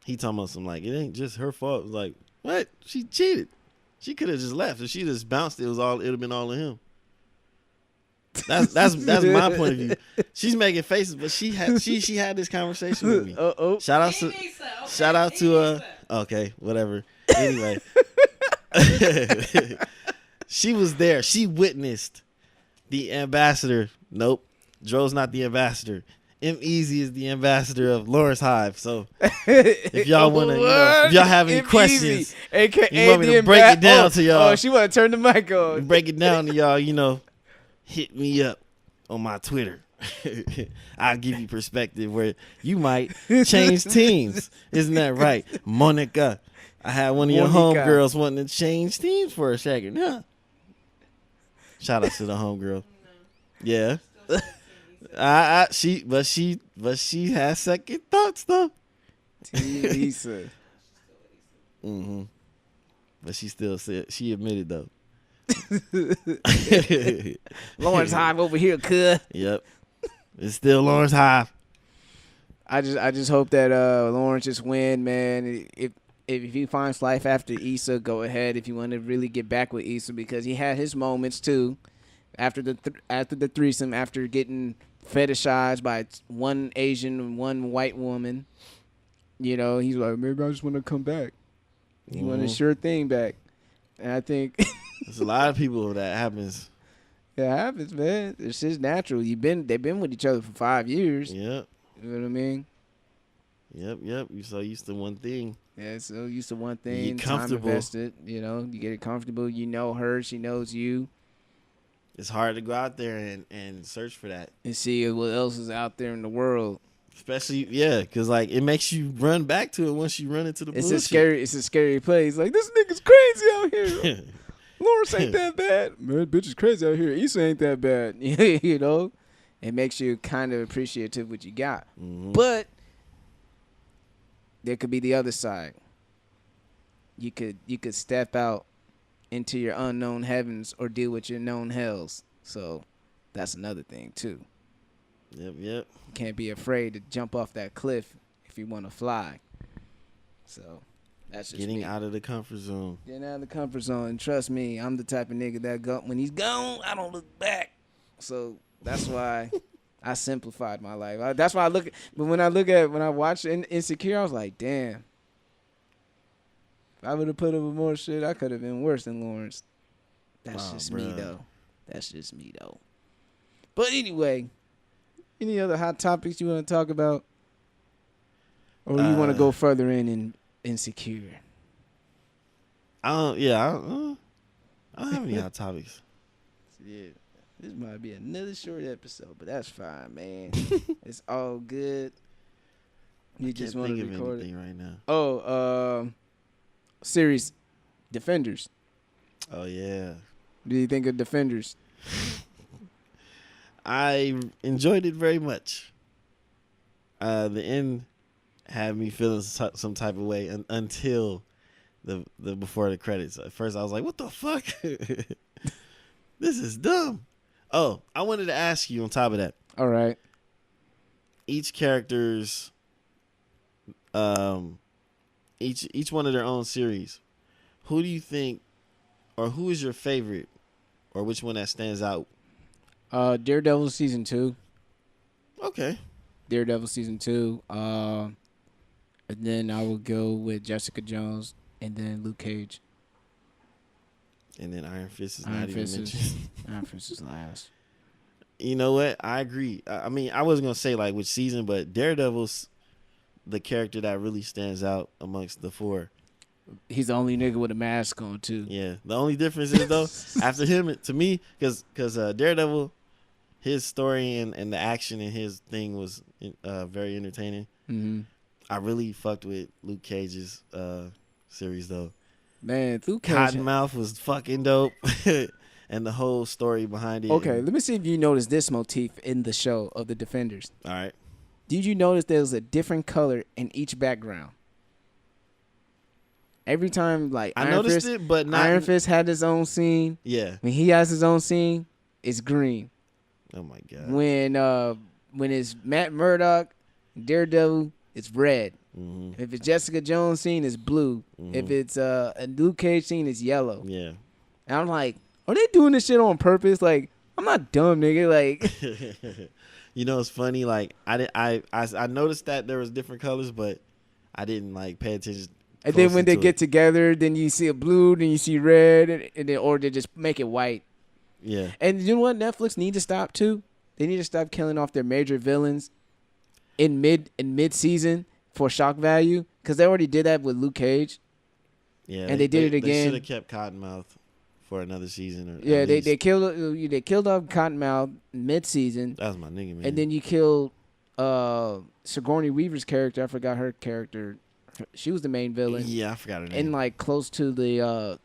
he talking about some like it ain't just her fault. It was like, what? She cheated. She could have just left. If she just bounced, it'd have been all of him. That's my point of view. She's making faces, but she had this conversation with me. Shout out to okay, whatever. Anyway, she was there. She witnessed the ambassador. Nope, Dro's not the ambassador. M-Eezi is the ambassador of Lawrence Hive. So if y'all want to, if y'all have any questions, AKA you want me to break it down to y'all. Oh, she want to turn the mic on. Break it down to y'all. You know, hit me up on my Twitter. I'll give you perspective where you might change teams. Isn't that right, Monica? I had one of your homegirls wanting to change teams for a second. Huh? Shout out to the homegirl. Yeah. She has second thoughts though. Lisa. But she still said she admitted though. Lawrence Hive over here, cuz. Yep. It's still Lawrence Hive. I just hope that Lawrence just win, man. If he finds life after Issa, go ahead. If you want to really get back with Issa, because he had his moments too. After the threesome, after getting fetishized by one Asian and one white woman, you know, he's like, maybe I just want to come back. He want a sure thing back. And I think there's a lot of people that happens. It happens, man. It's just natural. They've been with each other for 5 years. Yep. You know what I mean? Yep. You're so used to one thing. Yeah, so used to one thing. You get Time comfortable. invested. You know, you get it comfortable. You know her. She knows you. It's hard to go out there and search for that. And see what else is out there in the world. Especially, because like it makes you run back to it once you run into the bullshit. It's a scary place. Like, this nigga's crazy out here. Lawrence ain't that bad. Man, bitch is crazy out here. Issa ain't that bad. You know? It makes you kind of appreciative of what you got. Mm-hmm. But there could be the other side. You could step out into your unknown heavens or deal with your known hells. So that's another thing too. Yep. You can't be afraid to jump off that cliff if you want to fly. So that's just Getting me. out of the comfort zone. Getting out of the comfort zone. And trust me, I'm the type of nigga that when he's gone, I don't look back. So that's why I simplified my life. That's why when I watched Insecure, I was like, damn. If I would have put up with more shit, I could have been worse than Lawrence. That's just me, though. That's just me, though. But anyway, any other hot topics you want to talk about? Or you want to go further in Insecure? I don't have any hot topics. Yeah. This might be another short episode, but that's fine, man. It's all good. You just want to record it right now. Oh, series Defenders. Oh yeah. What do you think of Defenders? I enjoyed it very much. The end had me feeling some type of way until the before the credits. At first, I was like, "What the fuck? This is dumb." Oh, I wanted to ask you on top of that. All right. Each character's, each one of their own series. Who do you think, or who is your favorite, or which one that stands out? Daredevil season 2. Okay. Daredevil season 2. And then I will go with Jessica Jones, and then Luke Cage. And then Iron Fist is not even mentioned. Iron Fist is last. You know what? I agree. I mean, I wasn't gonna say like which season, but Daredevil's the character that really stands out amongst the four. He's the only nigga with a mask on too. Yeah. The only difference is though, after him, to me, because Daredevil, his story and the action in his thing was very entertaining. Mm-hmm. I really fucked with Luke Cage's series though. Man, Luke Cage. Cottonmouth was fucking dope. And the whole story behind it. Okay, let me see if you noticed this motif in the show of the Defenders. All right. Did you notice there's a different color in each background? Every time, like, I noticed it, but not. Iron Fist had his own scene. Yeah. When he has his own scene, it's green. Oh my god. When it's Matt Murdock, Daredevil, it's red. Mm-hmm. If it's Jessica Jones scene, it's blue. Mm-hmm. If it's a Luke Cage scene, it's yellow. Yeah. And I'm like, are they doing this shit on purpose? Like, I'm not dumb, nigga. Like, you know, it's funny. Like, I noticed that there was different colors, but I didn't like pay attention. And then when they get together, then you see a blue, then you see red, and then or they just make it white. Yeah. And you know what Netflix need to stop too? They need to stop killing off their major villains in mid season for shock value, because they already did that with Luke Cage. Yeah. And they did it again. They should have kept Cottonmouth for another season. Or yeah, they killed off Cottonmouth mid season. That was my nigga, man. And then you killed Sigourney Weaver's character. I forgot her character. She was the main villain. Yeah, I forgot her name. And like close to the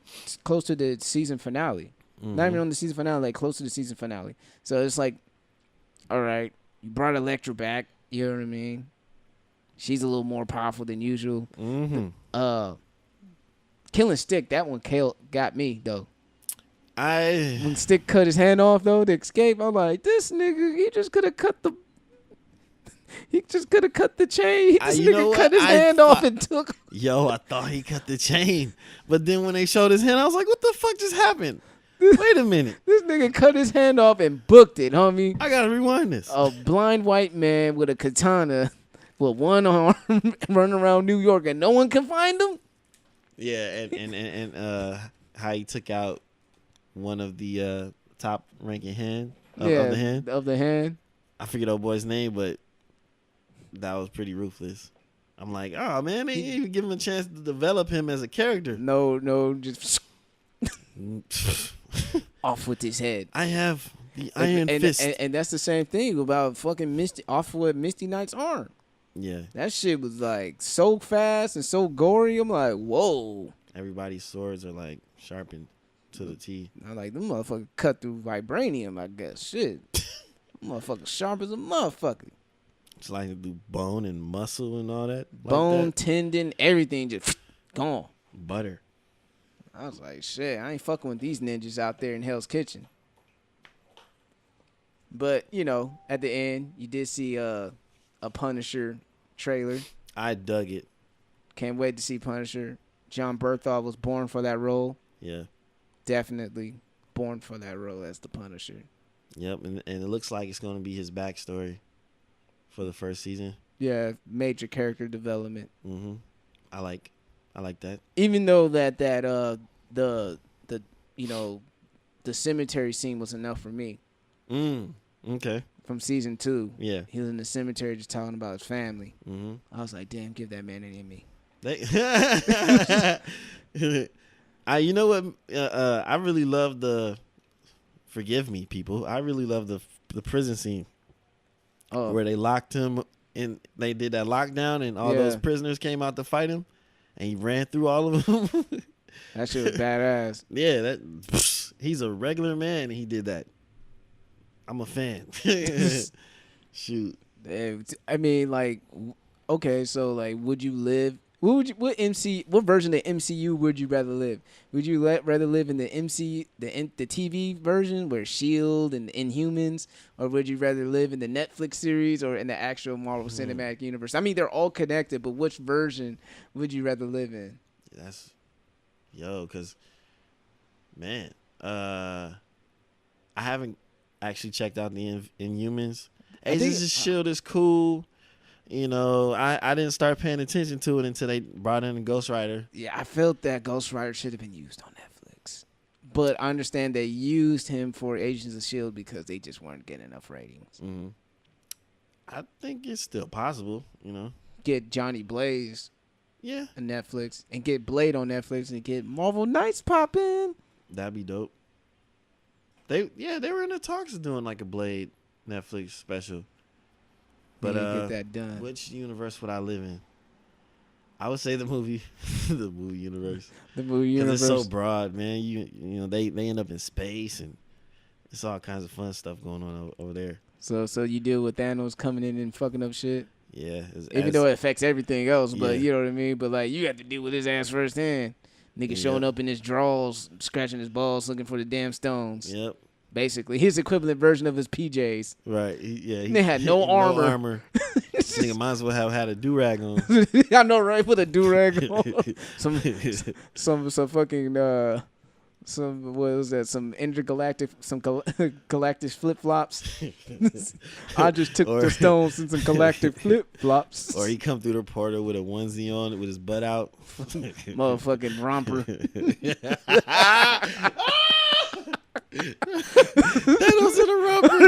season finale. Mm-hmm. Not even on the season finale, like close to the season finale. So it's like, all right, you brought Elektra back. You know what I mean? She's a little more powerful than usual. Mm-hmm. Killing Stick, that one got me though. When When Stick cut his hand off though to escape, I'm like, this nigga, he just could have cut the chain. This nigga cut his hand off and took. Yo, I thought he cut the chain, but then when they showed his hand, I was like, what the fuck just happened? Wait a minute. This nigga cut his hand off and booked it, homie. I gotta rewind this. A blind white man with a katana with one arm running around New York and no one can find him. Yeah, and how he took out one of the top ranking hand of the hand. Of the hand. I forget old boy's name, but that was pretty ruthless. I'm like, oh man, they didn't even give him a chance to develop him as a character. No, just off with his head. I have the iron fist. And that's the same thing about fucking off with Misty Knight's arm. Yeah. That shit was like so fast and so gory. I'm like, whoa. Everybody's swords are like sharpened to the T. I'm like, them motherfuckers cut through vibranium, I guess. Shit. Motherfucker sharp as a motherfucker. It's like to do bone and muscle and all that. Bone, like that. tendon, everything just gone. Butter. I was like, shit, I ain't fucking with these ninjas out there in Hell's Kitchen. But, you know, at the end, you did see a Punisher trailer. I dug it. Can't wait to see Punisher. John Berthold was born for that role. Yeah. Definitely born for that role as the Punisher. Yep, and it looks like it's going to be his backstory for the first season. Yeah, major character development. Mm-hmm. I like that. Even though the you know, the cemetery scene was enough for me. Okay. From season 2. Yeah. He was in the cemetery just talking about his family. Mm-hmm. I was like, damn, give that man an Emmy. You know what? I really love the. Forgive me, people. I really love the prison scene where they locked him and they did that lockdown and all those prisoners came out to fight him and he ran through all of them. That shit was badass. Yeah, he's a regular man and he did that. I'm a fan. Shoot. I mean, like, okay, so like, would you live? What version of the MCU would you rather live? Would you rather live in the the TV version where Shield and Inhumans, or would you rather live in the Netflix series or in the actual Marvel Cinematic Universe? I mean, they're all connected, but which version would you rather live in? Cause man, I haven't actually checked out the Inhumans. Agents of Shield is cool. You know, I didn't start paying attention to it until they brought in a Ghost Rider. Yeah, I felt that Ghost Rider should have been used on Netflix. But I understand they used him for Agents of S.H.I.E.L.D. because they just weren't getting enough ratings. Mm-hmm. I think it's still possible, you know. Get Johnny Blaze on Netflix and get Blade on Netflix and get Marvel Knights popping. That'd be dope. They were in the talks of doing like a Blade Netflix special. But get that done. Which universe would I live in? I would say the movie universe. The movie universe. It's so broad, man. You know they end up in space and it's all kinds of fun stuff going on over there. So you deal with Thanos coming in and fucking up shit. Yeah, even though it affects everything else, but you know what I mean. But like you have to deal with his ass firsthand. Nigga showing up in his drawers, scratching his balls, looking for the damn stones. Yep. Basically, his equivalent version of his PJs. Right. They had no armor. Nigga might as well have had a do-rag on. I know, right? Put a do-rag on. some fucking some what was that? Some intergalactic, galactic flip-flops. I just took the stones and some galactic flip-flops. Or he come through the portal with a onesie on with his butt out. Motherfucking romper. Thanos in a romper.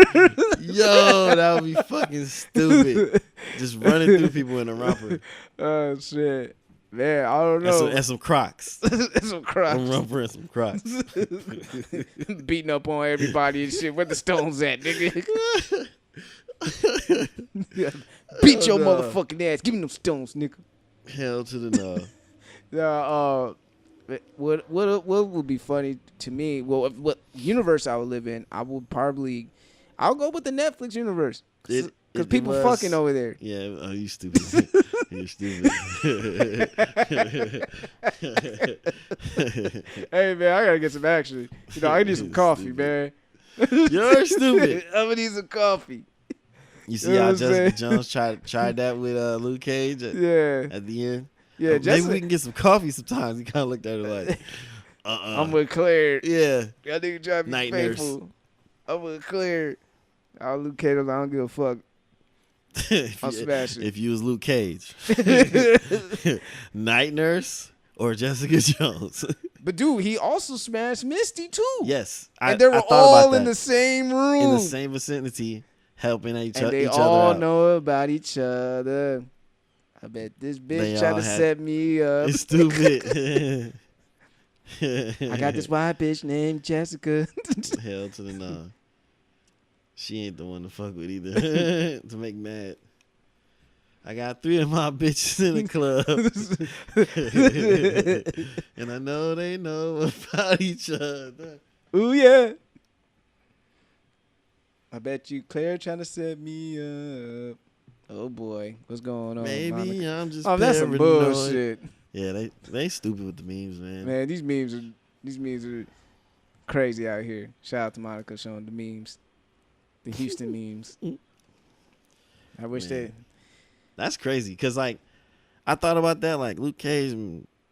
Yo, that would be fucking stupid. Just running through people in a romper. Oh shit, man! I don't know. And some Crocs. Some Crocs. Some romper and some Crocs. Beating up on everybody and shit. Where the stones at, nigga? Beat your motherfucking ass. Give me them stones, nigga. Hell to the no. What would be funny to me? Well, what universe I would live in? I'll go with the Netflix universe because people fucking over there. Yeah, oh, you stupid. You're stupid. Hey man, I gotta get some action. You know, I need some coffee, man. You're stupid. I'm gonna need some coffee. You see how Jessica Jones tried that with Luke Cage at the end? Yeah, maybe we can get some coffee sometimes. He kind of looked at her like, I'm with Claire. Yeah. Y'all nigga try to be Night faithful. nurse. I'm with Claire. I'll Luke Cage. I don't give a fuck. I'll smash it. If you was Luke Cage. Night nurse or Jessica Jones? But dude, he also smashed Misty too. Yes, and they were all in the same room, in the same vicinity, helping each other out. They all know about each other. I bet this bitch tried to set me up. It's stupid. I got this white bitch named Jessica. Hell to the no. She ain't the one to fuck with either. To make mad. I got 3 of my bitches in the club. And I know they know about each other. Ooh, yeah. I bet you Claire trying to set me up. Oh, boy. What's going on? Maybe Monica? I'm just that's some bullshit. Yeah, they stupid with the memes, man. Man, these memes are crazy out here. Shout out to Monica showing the memes. The Houston memes. I wish they... That's crazy, because, like, I thought about that. Like, Luke Cage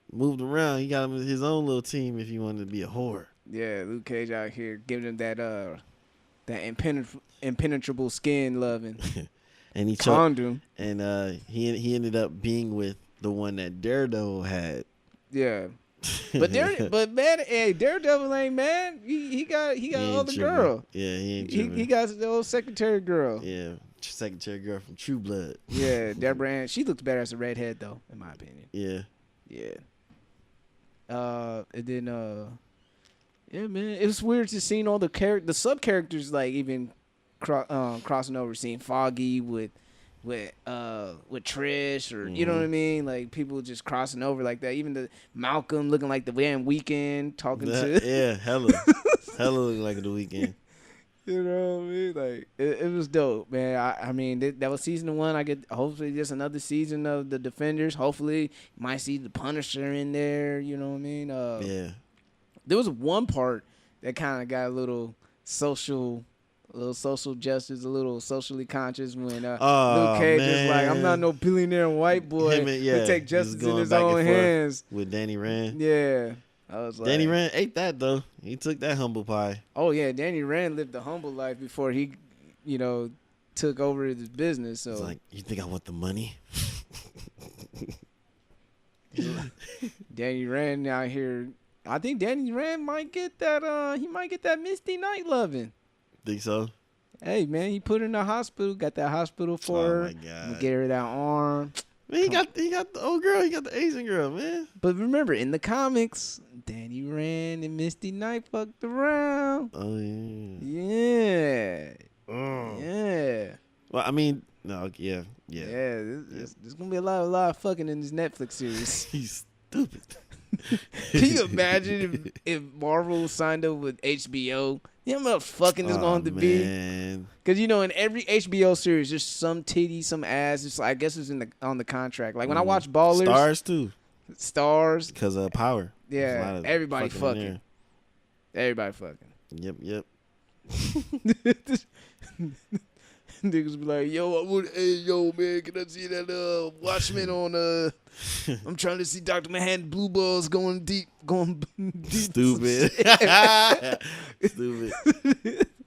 moved around. He got his own little team if he wanted to be a whore. Yeah, Luke Cage out here giving him that impenetrable skin loving. And he condom. And he ended up being with the one that Daredevil had. Yeah. But man, hey, Daredevil ain't man. He got other girl. Yeah, he ain't tripping. He got the old secretary girl. Yeah, secretary girl from True Blood. Yeah, Deborah Ann. She looks better as a redhead though, in my opinion. Yeah. Yeah. And then yeah, man, it was weird to seeing all the sub characters like even crossing over, seeing Foggy with Trish, or you know what I mean, like people just crossing over like that. Even the Malcolm looking like the damn Weeknd talking to hella looking like the Weeknd. You know what I mean? Like it was dope, man. I mean that was season 1. I get hopefully just another season of the Defenders. Hopefully might see the Punisher in there. You know what I mean? Yeah. There was one part that kind of got a little social justice, a little socially conscious when Luke Cage is like, I'm not no billionaire white boy. He take justice in his own hands. With Danny Rand. Yeah. I was like, Danny Rand ate that though. He took that humble pie. Oh yeah, Danny Rand lived a humble life before he, took over his business. So it's like, you think I want the money? Danny Rand out here. I think Danny Rand might get that. He might get that Misty Night loving. Think so? Hey man, he put her in the hospital. Got that hospital for her. Oh my God. Get her that arm. Man, he got the old girl. He got the Asian girl, man. But remember, in the comics, Danny Rand and Misty Night fucked around. Oh yeah. Yeah. Oh. Yeah. Well, I mean, no, yeah. Yeah. There's gonna be a lot of fucking in this Netflix series. He's stupid. Can you imagine if Marvel signed up with HBO? You know how much fucking it's going to be? Because in every HBO series, there's some titty, some ass. It's I guess it's on the contract. Like when I watch Ballers, Stars too. Stars because of Power. Yeah, everybody fucking. Everybody fucking. Yep. Niggas be like, yo, man, can I see that Watchmen on I'm trying to see Dr. Manhattan blue balls going deep. Stupid. Stupid.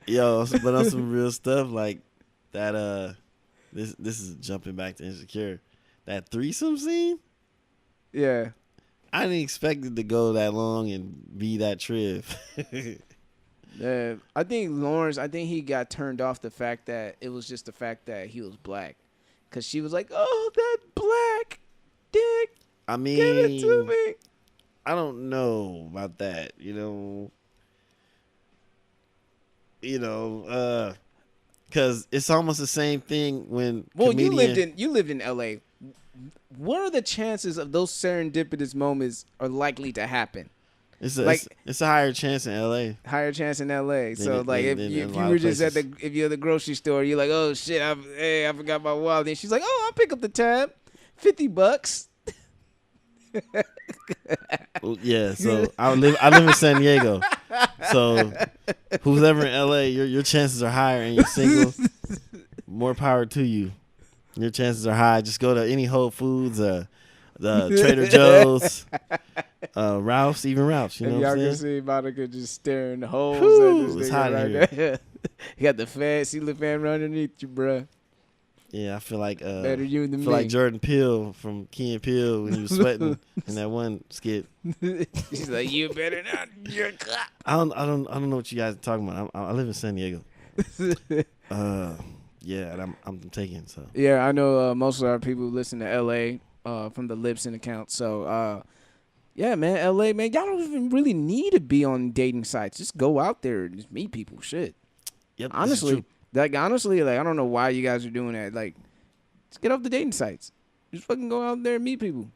Yo, but on some real stuff like that this is jumping back to Insecure. That threesome scene? Yeah. I didn't expect it to go that long and be that trip. I think Lawrence, he got turned off the fact that it was just the fact that he was black. Because she was like, oh, that black dick. I mean, give it to me. I don't know about that, because it's almost the same thing when. Well, you lived in L.A. What are the chances of those serendipitous moments are likely to happen? It's a higher chance in L.A. Higher chance in L.A. So if you were just if you're at the grocery store, you're like, oh shit, I forgot my wallet. And she's like, oh, I'll pick up the tab, $50. Yeah, so I live in San Diego. So who's ever in LA, your chances are higher and you're single. More power to you. Your chances are high. Just go to any Whole Foods, the Trader Joe's, Ralph's, even Ralph's. You know what I'm saying? Y'all can see Monica just staring holes at this it's nigga hot right in here. there. You got the ceiling fan right underneath you, bruh. Yeah, I feel like Better you than feel me. like Jordan Peele from Key and Peele when he was sweating in that one skit. She's like, you better not. I don't know what you guys are talking about. I live in San Diego. Yeah, and I'm taking so. Yeah, I know most of our people listen to LA from the Libsyn account. So yeah, man, LA, man, y'all don't even really need to be on dating sites. Just go out there and just meet people. Shit. Yep. Honestly, like I don't know why you guys are doing that. Like, just get off the dating sites. Just fucking go out there and meet people.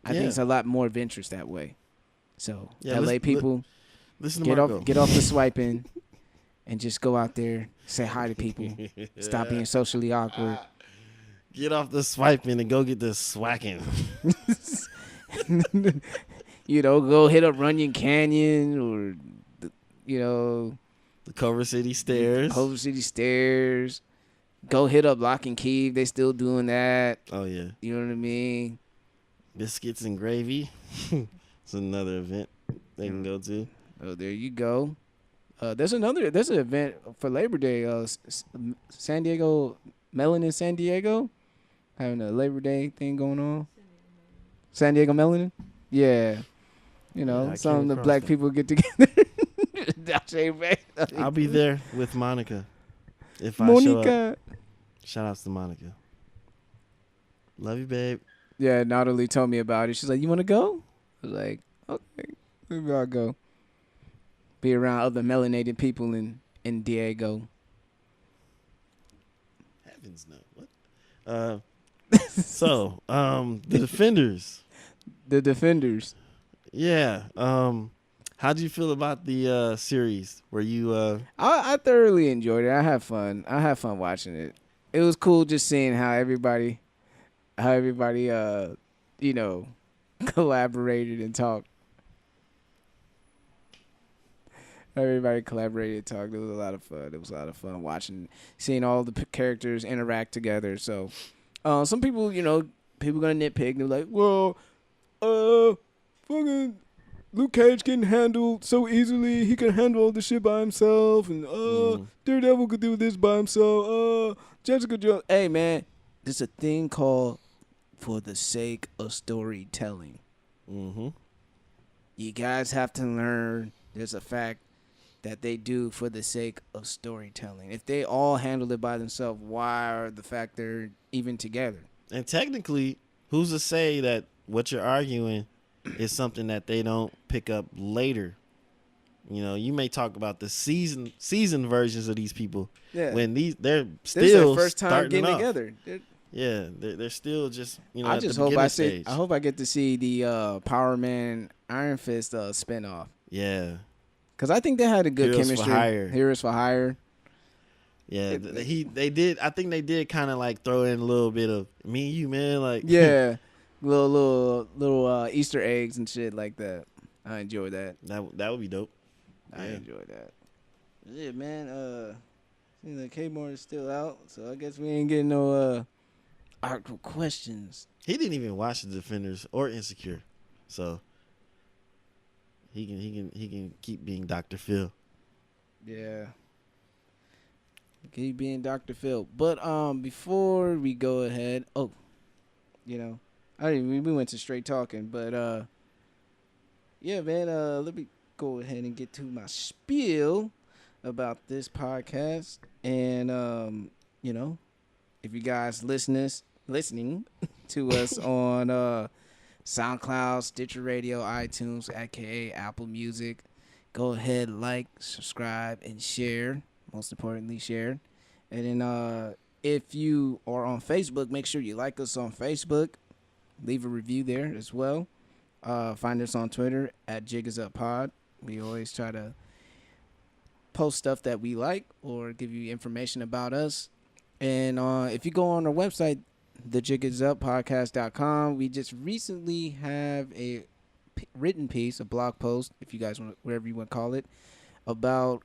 I think it's a lot more of interest that way. So LA people, listen to Marco. get off the swiping, and just go out there, say hi to people. Stop being socially awkward. Get off the swiping and go get the swacking. Go hit up Runyon Canyon or the Culver City Stairs. Go hit up Lock and Key. They still doing that. Oh yeah. You know what I mean? Biscuits and Gravy. It's another event they can go to. Oh, there you go. There's an event for Labor Day. San Diego, Melanin San Diego, having a Labor Day thing going on. San Diego Melanin, yeah. Some of the black people get together. I'll be there with Monica if I show up. Shout outs to Monica. Love you, babe. Yeah, Natalie told me about it. She's like, "You want to go?" I was like, "Okay, maybe I'll go." Be around other melanated people in Diego. Heavens no. What? So, the Defenders. The Defenders. Yeah. How'd you feel about the series? Were you I thoroughly enjoyed it. I had fun watching it. It was cool just seeing how everybody collaborated and talked. Everybody collaborated and talked. It was a lot of fun. It was a lot of fun seeing all the characters interact together. So, some people, people gonna nitpick. They're like, well, fucking Luke Cage can handle so easily. He can handle all the shit by himself. And Daredevil could do this by himself. Jessica Jones. Hey, man, there's a thing called for the sake of storytelling. Mm-hmm. You guys have to learn there's a fact that they do for the sake of storytelling. If they all handle it by themselves, why are the fact they're even together? And technically, who's to say that what you're arguing is something that they don't pick up later? You may talk about the season versions of these people when they're still this is their first time getting together. They're still just I at just the hope stage. I hope I get to see the Power Man Iron Fist spinoff. Yeah, because I think they had a good Heroes chemistry. For Hire. Heroes for Hire. Yeah, they did. I think they did kind of like throw in a little bit of me and you, man. Like little Easter eggs and shit like that. I enjoy that. That would be dope. I enjoy that. Yeah, man. The K-Mart is still out, so I guess we ain't getting no artful questions. He didn't even watch The Defenders or Insecure, so he can keep being Dr. Phil. Yeah. Keep being Dr. Phil. But before we go ahead, we went to straight talking, but yeah, man, let me go ahead and get to my spiel about this podcast. And if you guys listening to us on SoundCloud, Stitcher Radio, iTunes, aka Apple Music, go ahead, like, subscribe, and share. Most importantly, share. And then if you are on Facebook, make sure you like us on Facebook. Leave a review there as well. Find us on Twitter at JigIsUpPod. We always try to post stuff that we like or give you information about us. And if you go on our website, thejigisuppodcast.com, we just recently have a written piece, a blog post, if you guys want, whatever you want to call it, about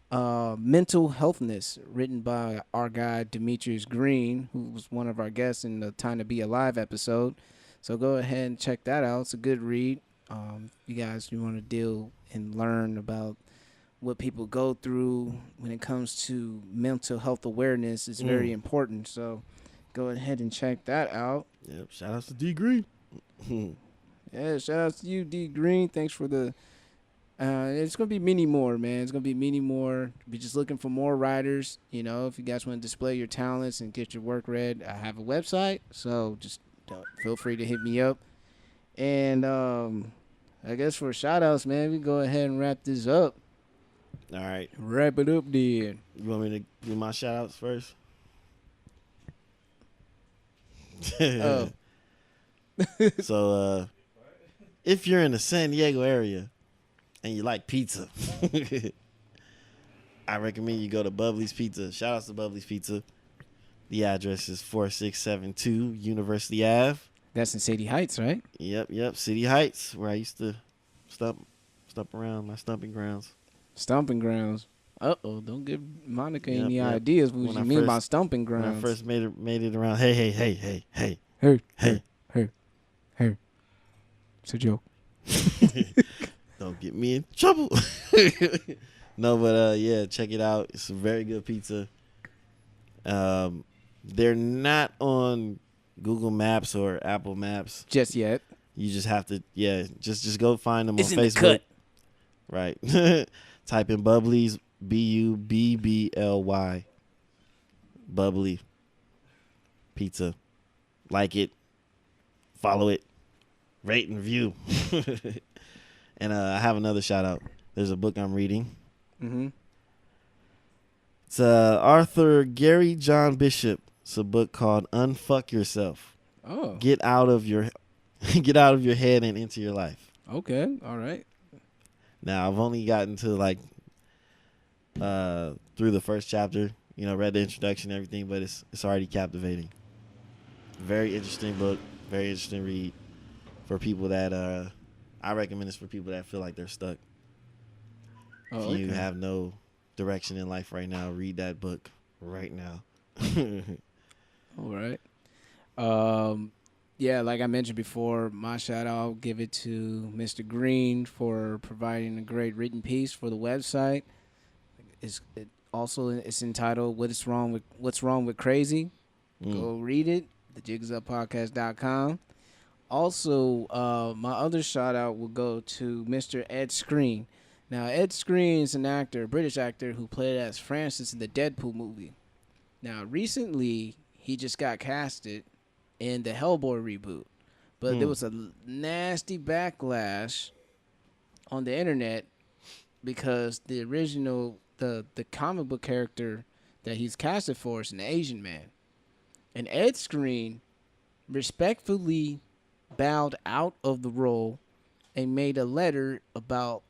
mental healthness, written by our guy Demetrius Green, who was one of our guests in the Time to Be Alive episode. So go ahead and check that out. It's a good read. You want to deal and learn about what people go through when it comes to mental health awareness is very important. So go ahead and check that out. Yep. Shout out to D Green. Yeah, shout out to you, D Green. Thanks for the. It's gonna be many more, man. It's gonna be many more. Be just looking for more writers. You know, if you guys want to display your talents and get your work read, I have a website, so just feel free to hit me up. And I guess for shout outs, man, we go ahead and wrap this up. All right. Wrap it up, then. You want me to do my shout outs first? Oh. So, if you're in the San Diego area and you like pizza, I recommend you go to Bubbly's Pizza. Shout out to Bubbly's Pizza. The address is 4672 University Ave. That's in City Heights, right? Yep. City Heights, where I used to stump around my stumping grounds. Stomping grounds. Uh-oh, don't give Monica any Yep. ideas what you mean by stomping grounds. When I first made it around, hey. Hey. It's a joke. Don't get me in trouble. No, but yeah, check it out. It's a very good pizza. They're not on Google Maps or Apple Maps Just yet. You just have to, just go find them It's on in Facebook. the cut. Right. Type in Bubbly's, Bubbly, Bubbly Pizza. Like it, follow it, rate and review. And I have another shout out. There's a book I'm reading. Mm-hmm. It's Arthur Gary John Bishop. It's a book called Unfuck Yourself. Oh. Get out of your head and into your life. Okay. All right. Now I've only gotten to like through the first chapter, read the introduction and everything, but it's already captivating. Very interesting book, very interesting read for people that I recommend this for people that feel like they're stuck. Oh, If you have no direction in life right now, read that book right now. All right. Yeah, like I mentioned before, my shout out, I'll give it to Mr. Green for providing a great written piece for the website. It's entitled What's Wrong with Crazy. Go read it. TheJigsUpPodcast.com. Also, my other shout out will go to Mr. Ed Skrein. Now, Ed Skrein is an actor, a British actor who played as Francis in the Deadpool movie. Now, recently, he just got casted in the Hellboy reboot. But there was a nasty backlash on the internet because the original, the comic book character that he's casted for is an Asian man. And Ed Skrein respectfully bowed out of the role and made a letter about,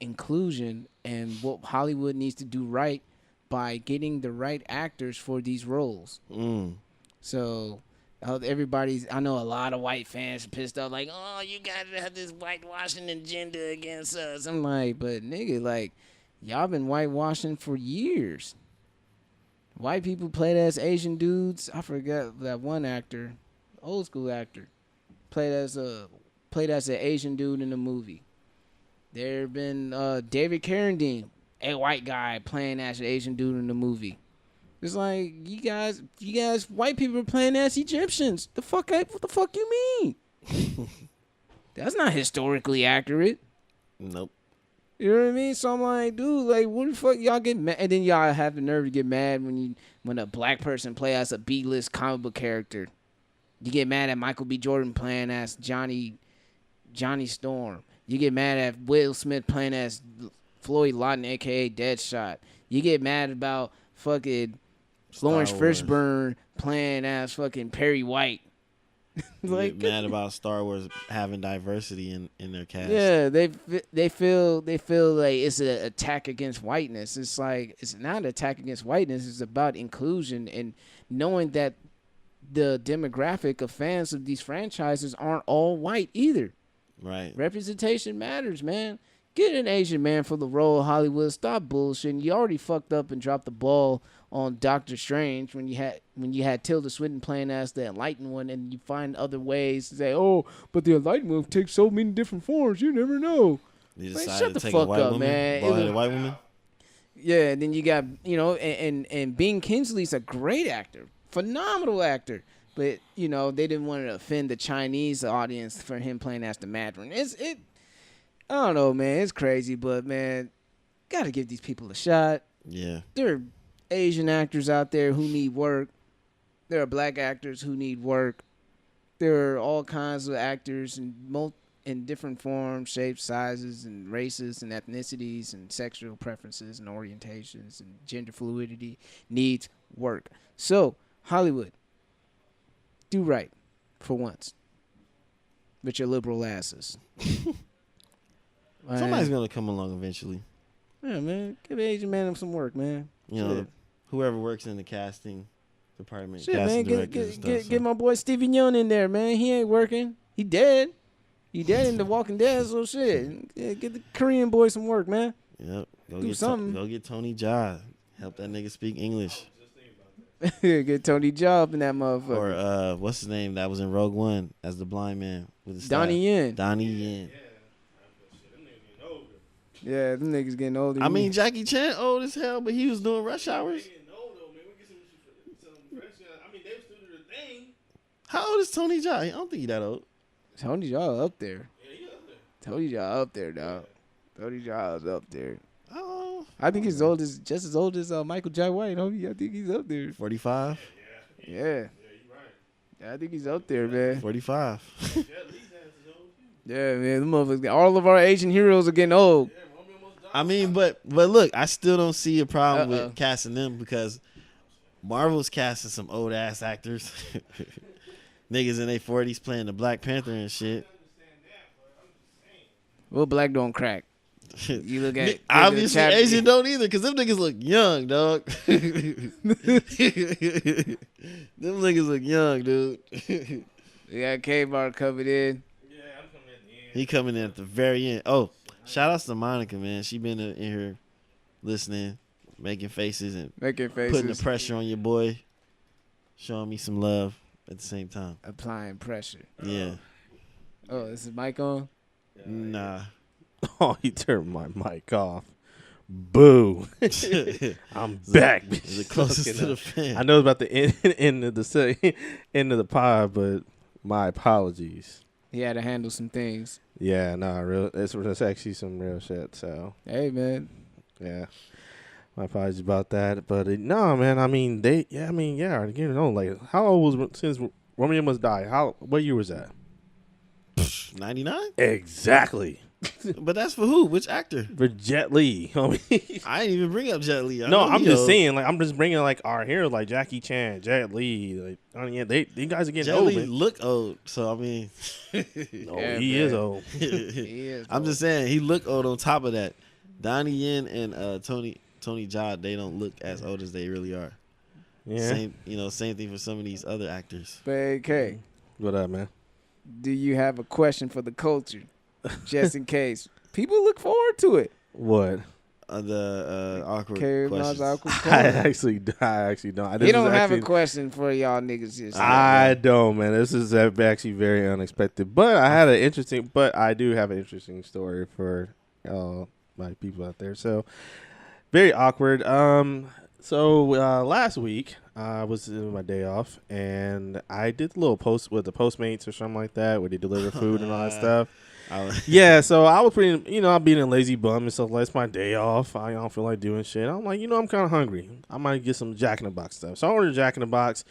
inclusion and what Hollywood needs to do right by getting the right actors for these roles. So I know a lot of white fans are pissed off, like, oh, you gotta have this whitewashing agenda against us. I'm like, but nigga, like, y'all been whitewashing for years. White people played as Asian dudes. I forgot that one actor, old school actor, played as an Asian dude in the movie. There have been David Carradine, a white guy playing as an Asian dude in the movie. It's like, you guys, white people are playing as Egyptians. What the fuck you mean? That's not historically accurate. Nope. You know what I mean? So I'm like, dude, like, what the fuck y'all get mad? And then y'all have the nerve to get mad when a black person play as a B-list comic book character. You get mad at Michael B. Jordan playing as Johnny Storm. You get mad at Will Smith playing as Floyd Lawton, a.k.a. Deadshot. You get mad about fucking Lawrence Fishburne playing as fucking Perry White. Like, mad about Star Wars having diversity in their cast. Yeah, they feel like it's an attack against whiteness. It's like, it's not an attack against whiteness. It's about inclusion and knowing that the demographic of fans of these franchises aren't all white either. Right. Representation matters, man. Get an Asian man for the role, Hollywood. Stop bullshitting. You already fucked up and dropped the ball on Doctor Strange when you had Tilda Swinton playing as the Enlightened One, and you find other ways to say, oh, but the Enlightened One takes so many different forms. You never know. You like, decided shut to the take fuck a white up, woman, man. a white woman. Yeah, and then you got, and Bing Kingsley's a great actor. phenomenal actor. But you know, they didn't want to offend the Chinese audience for him playing as the Mandarin. I don't know, man. It's crazy, but man, gotta give these people a shot. Yeah. There are Asian actors out there who need work. There are black actors who need work. There are all kinds of actors in different forms, shapes, sizes, and races and ethnicities and sexual preferences and orientations and gender fluidity needs work. So, Hollywood, do right for once with your liberal asses. Somebody's going to come along eventually. Yeah, man. Give an Asian man some work, man. You know, whoever works in the casting department, shit, casting man. directors Get my boy Stevie Young in there, man. He ain't working. He dead. He dead in The Walking Dead, so shit. Yeah, get the Korean boy some work, man. Yep. Do something. Go get Tony Jaa. Help that nigga speak English. Get Tony Jaa up in that motherfucker. Or what's his name that was in Rogue One as the blind man with the Donnie Yen. Donnie Yen. Yeah, them niggas getting older. I mean, Jackie Chan old as hell, but he was doing Rush Hours. How old is Tony Jaa? I don't think he that old. Tony Jaa up there. Tony Jaa up there, dog. Tony Jaa is up there. Oh, I think he's just as old as Michael J. White, homie. I think he's up there. 45. Yeah. I think he's up there, man. 45. Yeah, man. Them motherfuckers, all of our Asian heroes are getting old. I mean, but look, I still don't see a problem with casting them because Marvel's casting some old ass actors. Niggas in their 40s playing the Black Panther and shit. Well, black don't crack. You look at obviously Asian don't either because them niggas look young, dog. Them niggas look young, dude. We got K-Mart coming in. Yeah, I'm coming at the end. He coming in at the very end. Oh, shout outs to Monica, man. She been in here listening, making faces and putting the pressure on your boy, showing me some love at the same time. Applying pressure. Yeah. Oh, is the mic on? Nah. Oh, he turned my mic off. Boo. I'm back. The closest to the fan. I know it's about the end of the end of the pod, but my apologies. He had to handle some things. Yeah, real. It's actually some real shit. So hey, man. Yeah, my apologies about that. But no, man. I mean, Again, no. Like, how old was since Romeo Must Die? What year was that? 99? Exactly. But that's for who? Which actor? For Jet Li. I didn't even bring up Jet Li. I'm just saying. Like, I'm just bringing like our heroes, like Jackie Chan, Jet Li. Like, these guys are getting old. Jet Li look old, so I mean, he is old. He is. I'm just saying he look old. On top of that, Donnie Yen and Tony Jaa, they don't look as old as they really are. Yeah. Same thing for some of these other actors. But K, what up, man? Do you have a question for the culture? Just in case. People look forward to it. What? The awkward questions. I actually don't. He don't have a question for y'all niggas. Just I don't, man. This is actually very unexpected. But I do have an interesting story for my people out there. So, very awkward. So last week I was in my day off, and I did a little post with the Postmates or something like that, where they deliver food and all that stuff. Yeah, so I was pretty, I'm being a lazy bum and stuff. It's my day off. I don't feel like doing shit. I'm like, I'm kind of hungry. I might get some Jack in the Box stuff. So I ordered Jack in the Box.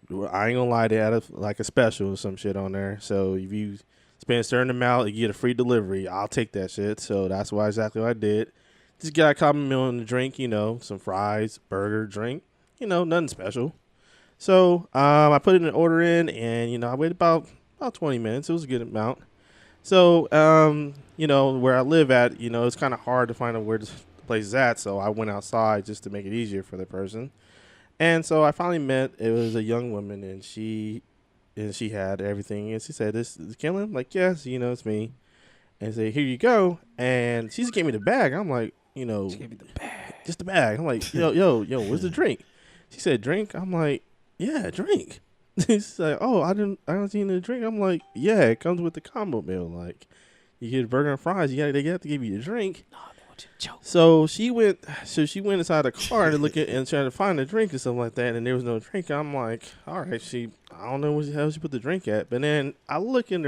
I ain't gonna lie, they had a special or some shit on there. So if you spend a certain amount, you get a free delivery. I'll take that shit. So that's exactly what I did. Just got a common meal and a drink, some fries, burger, drink, nothing special. So I put an order in, and I waited about 20 minutes. It was a good amount. So where I live at, it's kind of hard to find out where the place is at. So I went outside just to make it easier for the person. And so I finally met. It was a young woman, and she had everything. And she said, "This is Killen?" I'm like, yes, it's me. And say, "Here you go." And she just gave me the bag. I'm like, she gave me the bag. Just the bag. I'm like, yo, where's the drink? She said, "Drink." I'm like, yeah, drink. She's like, "Oh, I don't see any drink." I'm like, yeah, it comes with the combo meal. Like, you get a burger and fries. They have to give you a drink. So she went inside the car to look at and try to find a drink or something like that, and there was no drink. I'm like, all right, I don't know where the hell she put the drink at. But then I was looking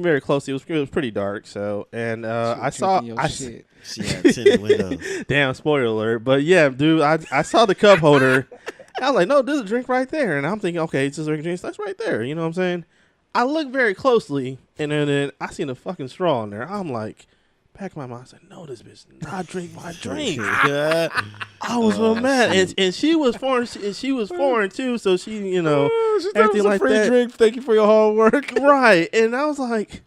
very closely. It was pretty dark. So, and She had tinted windows. Damn, spoiler alert. But yeah, dude, I saw the cup holder. I was like, no, there's a drink right there. And I'm thinking, okay, it's just a drink. That's right there. You know what I'm saying? I looked very closely, and then I seen a fucking straw in there. I'm like, back of my mind, I said, no, this bitch did not drink my drink. I was so mad. And she was foreign. She was foreign, too. So she, she everything like free that. drink. Thank you for your hard work. Right. And I was like,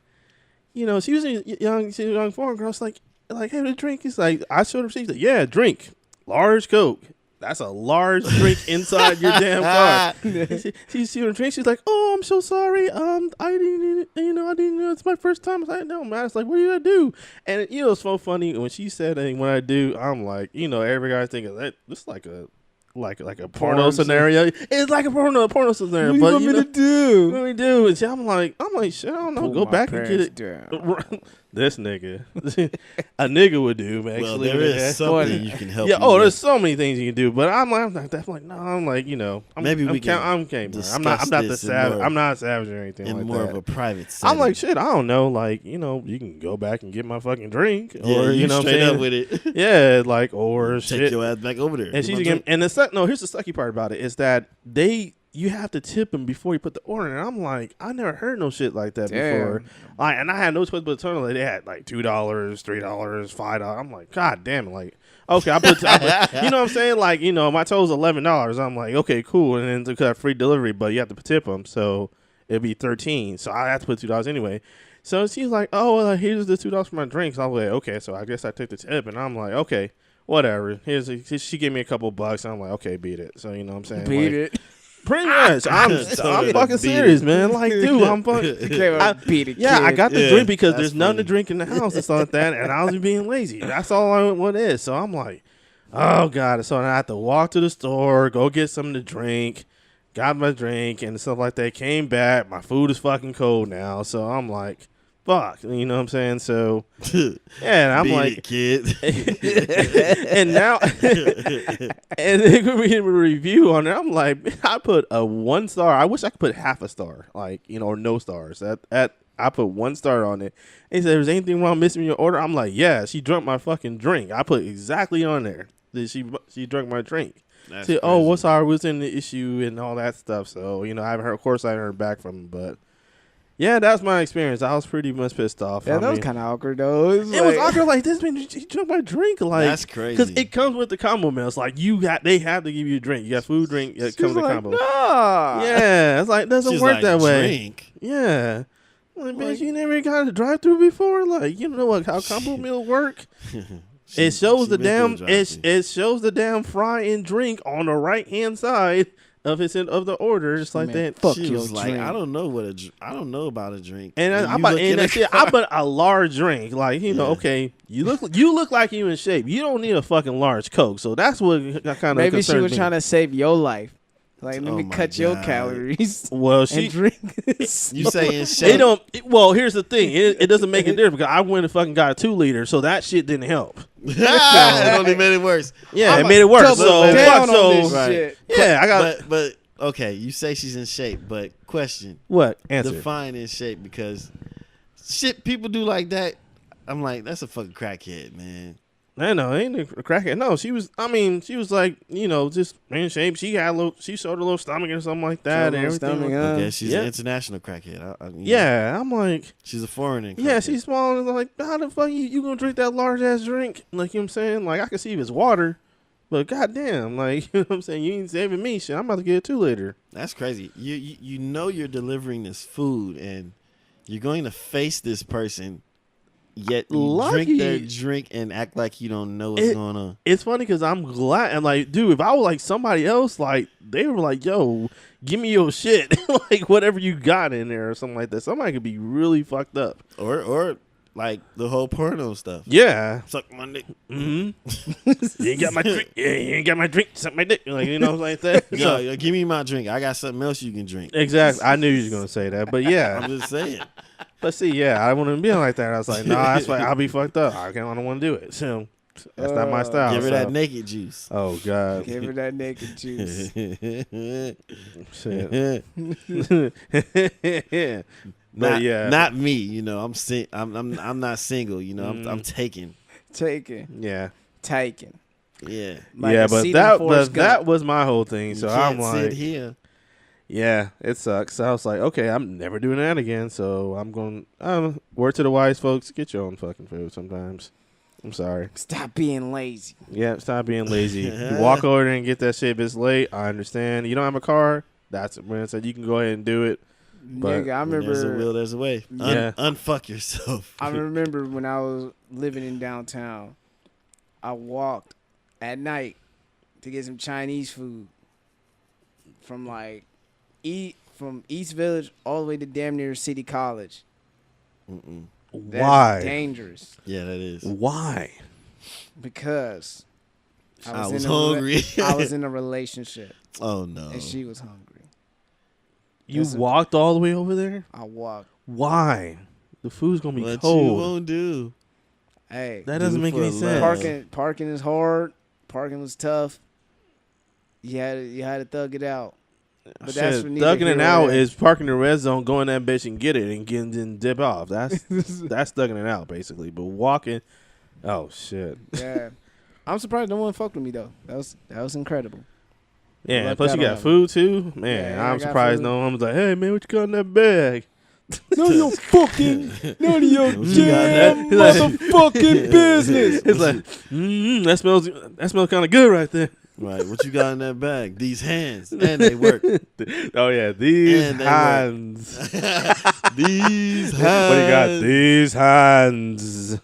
she was a young foreign girl. I was like, hey, the drink is like, I showed her, she's like, yeah, drink, large Coke. That's a large drink inside your damn car. She see her drink. She's like, "Oh, I'm so sorry. I didn't know it's my first time." I was like, "No, man." It's like, "What did I do?" And it's so funny when she said, "Hey, what I do," I'm like, every guy's thinking that this is like a porno scenario. It's like a porno scenario. What But do you want me to do? what do we do? And I'm like, shit, I don't know. Go back and get it. Down. This nigga, a nigga would do. Actually, Well, there is something you can help. yeah. you Oh, with. there's so many things you can do, but I'm like, definitely no. I'm like, Maybe we can I'm discuss I'm not the this in savage. more- I'm not a savage or anything in like more that. of a private setting. I'm like, shit. I don't know. Like, you can go back and get my fucking drink, yeah, or you know, what I'm straight up saying? with it. Yeah, like, or Take shit. your ass back over there. And Get she's my again, drink. and here's the sucky part about it is that you have to tip them before you put the order in. And I'm like, I never heard no shit like that before. Like, and I had no choice but to turn. Like, they had like $2, $3, $5. I'm like, God damn it! Like, okay, I put you know what I'm saying? Like, my total's $11. I'm like, okay, cool. And then to cut free delivery, but you have to tip them, so it'd be $13. So I have to put $2 anyway. So she's like, oh, well, here's the $2 for my drinks. I was like, okay, so I guess I took the tip, and I'm like, okay. Whatever. She gave me a couple bucks. I'm like, okay, beat it. So you know what I'm saying? Beat Like, it. Pretty much. I'm fucking serious, man. Like, dude, I'm fucking. Beat it. Yeah, I got the Yeah, drink because that's there's none to funny. drink in the house and stuff like that, and I was being lazy. That's all what it is. So I'm like, oh god. So I had to walk to the store, go get something to drink. Got my drink and stuff like that. Came back. My food is fucking cold now. So I'm like, fuck. You know what I'm saying? So yeah, and I'm Beat like, it, kid. and now, and they give me a review on it. I'm like, I put a 1 star. I wish I could put half a star, like, or no stars. I put 1 star on it. And he said, "Is anything wrong missing your order?" I'm like, yeah, she drank my fucking drink. I put exactly on there that she drank my drink. That's Said, oh, crazy. what's our was in the issue and all that stuff. So I haven't heard. Of course, I haven't heard back from him, but. Yeah, that's my experience. I was pretty much pissed off. Yeah, that was kind of awkward though. It was awkward. Like, this man, he drank my drink. Like, That's crazy. because it comes with the combo meals. Like, they have to give you a drink. You got food, drink. It comes with the combo. Nah. Yeah, it's like doesn't She's work like, that way. drink. Yeah, like, bitch, you never got a drive-through before. Like, you know how combo meals work. It shows the damn. It shows the damn fry and drink on the right hand side of the order, just like Man, that. fuck She your was like, drink. I don't know about a drink. And I bought a large drink. Like, okay, you look like you in shape. You don't need a fucking large Coke. So that's what kind of Maybe she was trying to save your life. Like, let Oh me my cut your God. calories Well, she and drink this. You saying They shit? don't. Well, here's the thing. It doesn't make a difference because I went and fucking got a 2 liter, so that shit didn't help. It only made it worse. Yeah, I'm it made it worse. double So down fuck. on this So shit. yeah, I got But okay, you say she's in shape, but question: what answer? define in shape, because shit people do like that. I'm like, that's a fucking crackhead, man. I know, ain't a crackhead. No, she was. I mean, she was like, just in shape. She showed her little stomach or something like that, and everything. Stomach, Okay, she's yeah. an international crackhead. Yeah, I'm like, she's a foreigner. yeah, crackhead. she's small and like, how the fuck you gonna drink that large ass drink? Like, you know what I'm saying? Like, I can see if it's water, but goddamn, like, you know what I'm saying? You ain't saving me, shit. I'm about to get a 2 liter. That's crazy. You know you're delivering this food and you're going to face this person, yet you drink their drink and act like you don't know what's going on. It's funny because I'm glad. And like, dude, if I was like somebody else, like they were like, yo, give me your shit, like whatever you got in there or something like that. Somebody could be really fucked up. Or like the whole porno stuff. Yeah. Suck my dick. Mm-hmm. You ain't got my drink. Yeah, you ain't got my drink. Suck my dick. Like, you know, like that. Yo, give me my drink. I got something else you can drink. Exactly. I knew you was gonna say that, but yeah. I'm just saying. But see, yeah, I wouldn't be like that. I was like, nah, that's why I'll be fucked up. I don't want to do it. So that's not my style. Give her so. that naked juice. Oh God. Give her that naked juice. Shit. Not, yeah. not me. You know, I'm not single. You know, I'm taken. Taken. Yeah. Taken. Yeah. Like yeah, a but seat in that Forrest that Gump. was my whole thing. You So can't I'm like, sit here. yeah, it sucks. So I was like, okay, I'm never doing that again. So I'm going. Word to the wise folks: get your own fucking food. Sometimes. I'm sorry. Stop being lazy. Yeah, stop being lazy. You walk over there and get that shit. If it's late, I understand. You don't have a car. That's when I said you can go ahead and do it. But Nigga, I When there's a remember. will, there's a way. Yeah. Unfuck yourself. I remember when I was living in downtown. I walked at night to get some Chinese food from from East Village all the way to damn near City College. Mm-mm. That's why? dangerous Yeah, that is. Why? because I was in a hungry. I was in a relationship Oh no. and she was hungry. You That's a- walked all the way over there? I walked. Why? The food's gonna be What you cold. won't do? Hey, That doesn't Do make for any love. sense. parking is hard. Parking was tough. You had to thug it out. But that's Shit, for neither thugging here it nor out there. is parking the red zone, go in that bitch and get it, and then dip off. That's thugging it out basically. But walking, oh shit. Yeah, I'm surprised no one fucked with me though. That was incredible. Yeah, Left plus that you got on. food too. Man, Yeah, I I'm got surprised food. no one was like, "Hey man, what you got in that bag?" None of your fucking, none of your What you got damn that? motherfucking business. It's like, that smells kind of good right there. Right. What you got in that bag? These hands, and they work. Oh yeah, these And they work. hands. These hands. What do you got? These hands.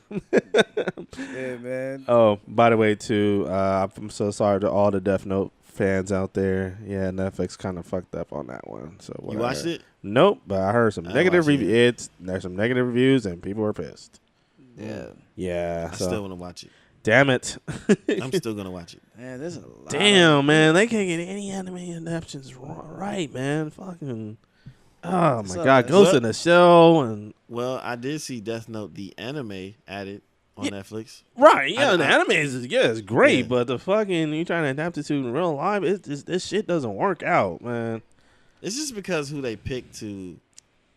Yeah, man. Oh, by the way, too, I'm so sorry to all the Death Note fans out there. Yeah, Netflix kind of fucked up on that one. So You whatever. watched it? Nope, but I heard some I negative watched it. reviews. There's some negative reviews, and people are pissed. Yeah, Yeah, I so still want to watch it. damn it. I'm still gonna watch it. man. There's a lot. Damn, man, they can't get any anime adaptations right, man. Fucking, oh my So- god, Ghost Well- in the Shell and Well, I did see Death Note the anime added on Yeah. Netflix. right, yeah, I- the I- anime is it's great, Yeah. but the fucking you trying to adapt it to real life, this shit doesn't work out, man. It's just because who they picked to.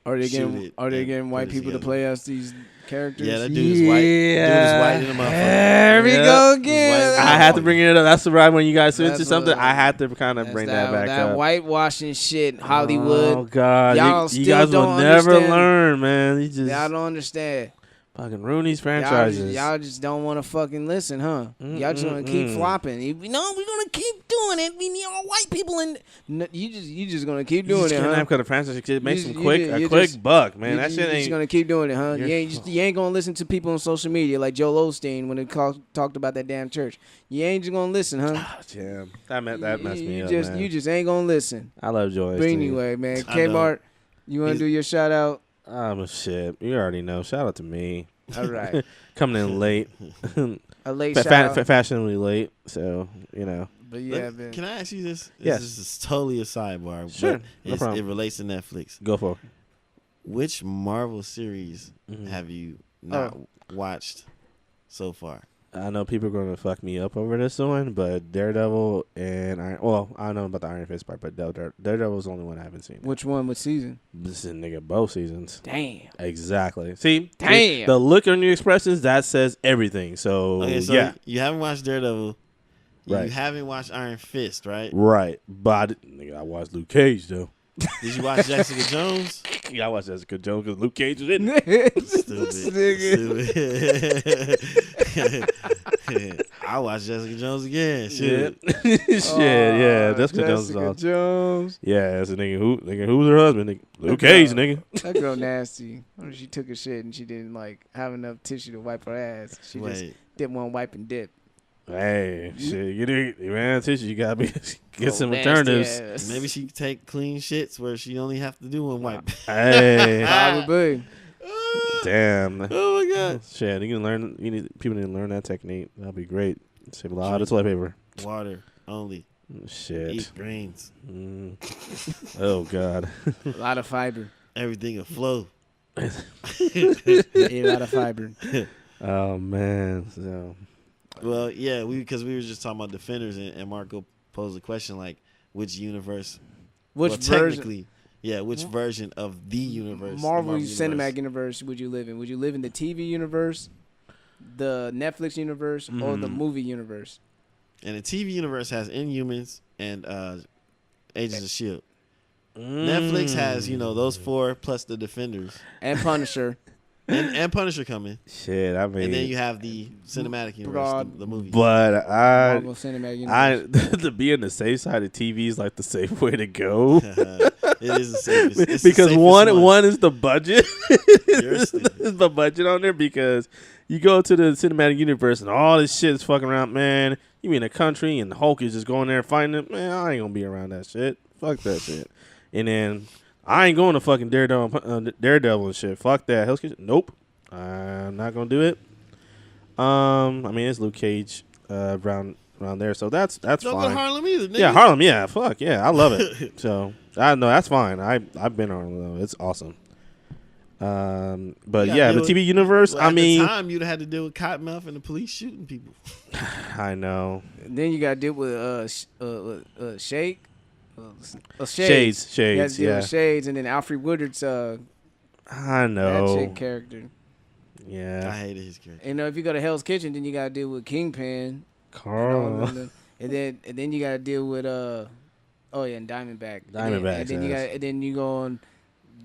Are they Shoot getting it Are they and getting white put it people to together. play as these characters? Yeah, that dude is white. Dude is white in the motherfucker. There we Yeah. go White. again. I had to bring it up. That's right when you guys switch to That's something. what- I had to kind of That's bring that back that up. whitewashing shit, Hollywood. Oh God, Y'all you still guys will don't never understand. learn, man. You just Y'all don't understand. fucking ruin these Y'all franchises. just don't want to fucking listen, huh? Y'all just want to keep flopping. We're gonna keep doing it. We need all white people, and you just gonna keep You doing just it, can't huh? have because the franchise shit makes You some just- a you quick just- buck, man. You That just- shit you just ain't. gonna keep doing it, huh? You're- You ain't gonna listen to people on social media like Joel Osteen when they talked about that damn church. You ain't just gonna listen, huh? Ah, damn, that messed me you up, just man. you just ain't gonna listen. I love Joy. But anyway, man, I know. K-Mart, you wanna He's- do your shout out? I'm a shit. You already know. Shout out to me. All right, Coming in late, a late shout out. fashionably late. So you know. But yeah, man. Can I ask you this? Yes. This is totally a sidebar. Sure, But no problem. it relates to Netflix. Go for it. Which Marvel series Mhm. have you not watched so far? I know people are going to fuck me up over this one, but Daredevil and I don't know about the Iron Fist part, but Daredevil is the only one I haven't seen. Which one? What season? This is nigga both seasons. Damn. Exactly. See, Damn. the look on your expressions that says everything. So, Okay, so yeah, you haven't watched Daredevil. You Right. haven't watched Iron Fist, right? right. But nigga, I watched Luke Cage though. Did you watch Jessica Jones? Yeah, I watched Jessica Jones because Luke Cage was in it. Stupid. I watched Jessica Jones again. Shit. Shit, yeah. Jessica Jones is awesome. Jones. Yeah, that's a nigga who's her husband? Nigga. Luke Cage, nigga. That girl nasty. What if she took a shit and she didn't like have enough tissue to wipe her ass? She just Wait. didn't want to wipe and dip. Hey, shit, you ran tissue. You gotta get some Nasty alternatives. ass. Maybe she could take clean shits where she only have to do one wipe. Hey, Probably. damn. Oh my god. Shit, people need to learn that technique. That'll be great. Save a lot of toilet paper. Water only. Shit. Eat greens. Mm. Oh God. A lot of fiber. Everything will flow. A lot of fiber. Oh man. So Well, yeah, because we were just talking about Defenders, and Marco posed a question like, which universe? Which version? Which version of the universe? Marvel the Cinematic Universe would you live in? Would you live in the TV universe, the Netflix universe, or the movie universe? And the TV universe has Inhumans and Agents of S.H.I.E.L.D. Netflix has, those 4 plus the Defenders. And Punisher. and Punisher coming. shit. I mean, And then you have the cinematic universe, the movie. but Marvel Cinematic Universe. to be on the safe side of TV is like the safe way to go. It is the safest. It's because the one is the budget. Seriously. Is the budget on there because you go to the cinematic universe and all this shit is fucking around, man. You mean a country and Hulk is just going there and fighting it? Man, I ain't gonna be around that shit. Fuck that shit. And then I ain't going to fucking Daredevil and shit. Fuck that. Hell's Kitchen. Nope. I'm not gonna do it. I mean it's Luke Cage around there, so that's Don't fine. go to Harlem either, nigga. Yeah, Harlem. Yeah, fuck yeah, I love it. So I know that's fine. I've been on Harlem though. It's awesome. But yeah, the TV universe. Well, I at mean, the time you'd have had to deal with Cottonmouth and the police shooting people. I know. And then you got to deal with Shake. Shades. You got to deal Yeah, with Shades, and then Alfred Woodard's I that know. chick character. I Yeah, hated his character. And if you go to Hell's Kitchen, then you got to deal with Kingpin. Carl. And then you got to deal with and Diamondback. Diamondback, And then you go on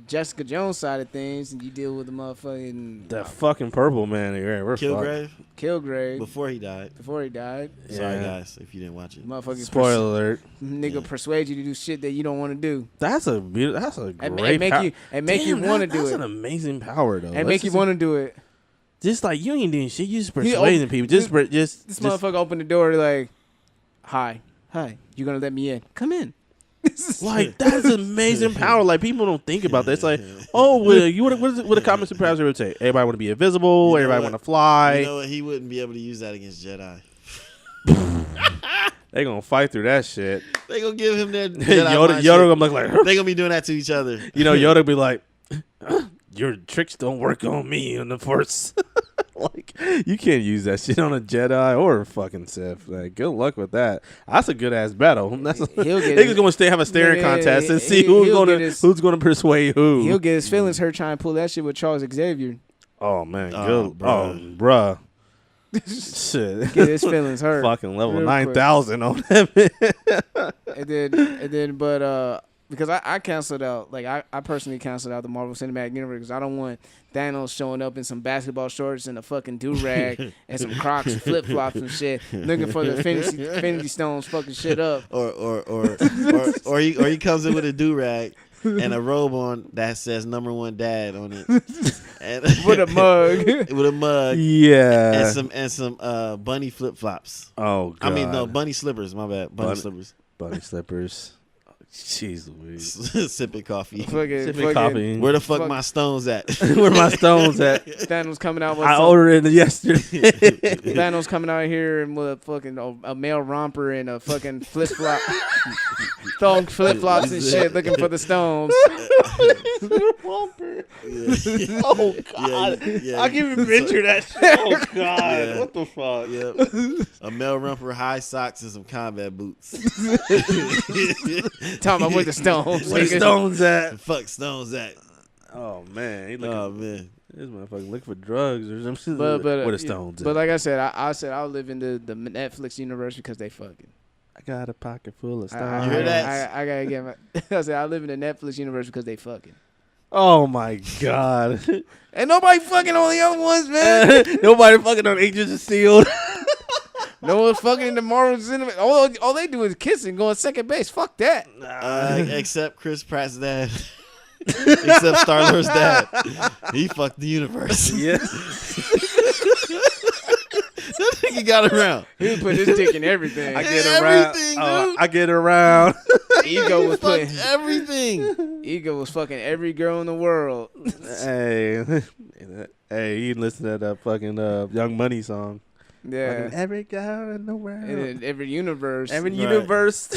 Jessica Jones side of things, and you deal with the motherfucking That fucking purple man. Yeah, we're fucked. Kilgrave Kilgrave before he died. Sorry, Sorry guys, if you didn't watch it. motherfucking Spoiler alert. nigga persuade you to do shit that you don't want to do. That's a great And make you want to do That's it. an amazing power though. And make you want to do it. just like you ain't doing shit. You just persuading people. Just This motherfucker opened the door like, hi, you gonna let me in? Come in. like that's amazing power. Like people don't think about that. It's like, oh, well, you what the common superpowers would say? Everybody want to be invisible. Everybody want to fly. You know what? He wouldn't be able to use that against Jedi. They gonna fight through that shit. They gonna give him that Yoda gonna look like They gonna be doing that to each other. Yoda be like, your tricks don't work on me in the Force. Like you can't use that shit on a Jedi or a fucking Sith. Like good luck with that. That's a good ass battle. That's they just gonna have a staring contest and see who's gonna persuade who. He'll get his feelings hurt trying to pull that shit with Charles Xavier. Oh man, Oh, good. bruh. Oh, bruh. Shit. Get his feelings hurt. Fucking level Real 9,000 on that. But because I canceled out, like I personally canceled out the Marvel Cinematic Universe because I don't want Thanos showing up in some basketball shorts and a fucking do-rag and some Crocs and flip-flops and shit, looking for the Infinity Stones fucking shit up. Or he comes in with a do-rag and a robe on that says #1 dad on it. And With a mug. with a mug. Yeah. And some bunny flip-flops. Oh god. I mean, no, bunny slippers, my bad. Bunny slippers. Bunny slippers. Jeez Louise. Sipping coffee. Sipping coffee. Where the fuck my stones at? Where my stones at? Thanos coming out with I ordered it yesterday. Thanos coming out here and with a fucking a male romper and a fucking flip-flop. Throwing flip-flops and shit looking for the stones. Oh god. Yeah. I can even picture that shit. Oh god. Yeah. What the fuck? Yep. A male romper, high socks, and some combat boots. Talking about where the stones. Where the stones at? Fuck stones at. Oh man. He looking, Oh man. This motherfucker looking for drugs or something. But Where the stones But at? like I said, I said I'll live in the Netflix universe because they fucking. I got a pocket full of I, stones. You hear that? I gotta get my. I said I live in the Netflix universe because they fucking. Oh my god. Ain't nobody fucking on the other ones, man. Nobody fucking on Agents of S.H.I.E.L.D. No one fucking in the Marvel Cinema. All they do is kiss and go on second base. Fuck that. Except Chris Pratt's dad. Except Star-Lord's dad. He fucked the universe. Yeah. That nigga got around. He put his dick in everything. I get around. Everything, Oh, dude. I get around. Ego was Fucked putting. everything. Ego was fucking every girl in the world. Hey. Hey, you listen to that fucking Young Money song. Yeah. Fucking every girl in the world. And in every universe. Every Right. universe.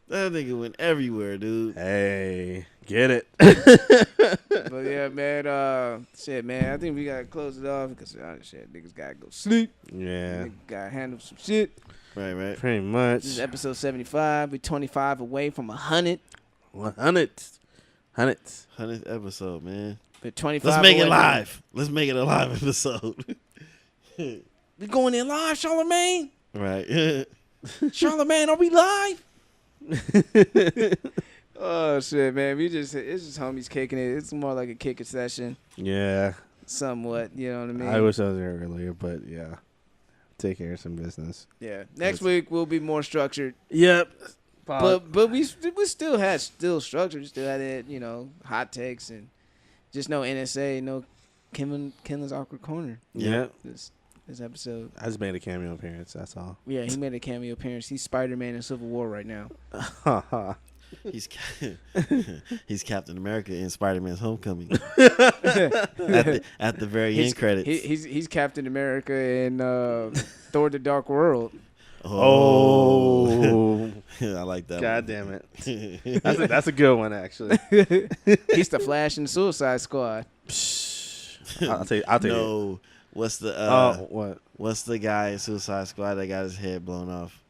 That nigga went everywhere, dude. Hey, get it. But But yeah, man. Shit, man. I think we gotta close it off because shit, niggas gotta go sleep. Yeah. Niggas gotta handle some shit. Right. Pretty much. This is episode 75. We're 25 away from 100. 100. 100th episode, man. We're 25. Let's make it away live. Let's make it a live episode. We going in live, Charlamagne. Right. Charlamagne, are we live? Oh shit, man. It's just homies kicking it. It's more like a kicking session. Yeah. Somewhat, you know what I mean? I wish I was there earlier, but yeah. Take care of some business. Yeah. Next week we'll be more structured. Yep. But we still had structure. We still had it, hot takes and just no NSA, no Kenla's awkward corner. Yeah. This episode. I just made a cameo appearance. That's all. Yeah, he made a cameo appearance. He's Spider-Man in Civil War right now. He's Captain America in Spider-Man's Homecoming. at the very end credits. He's Captain America in Thor: The Dark World. Oh. I like that. God damn it. That's a good one, actually. He's the Flash in the Suicide Squad. I'll take no. What's the what? What's the guy in Suicide Squad that got his head blown off?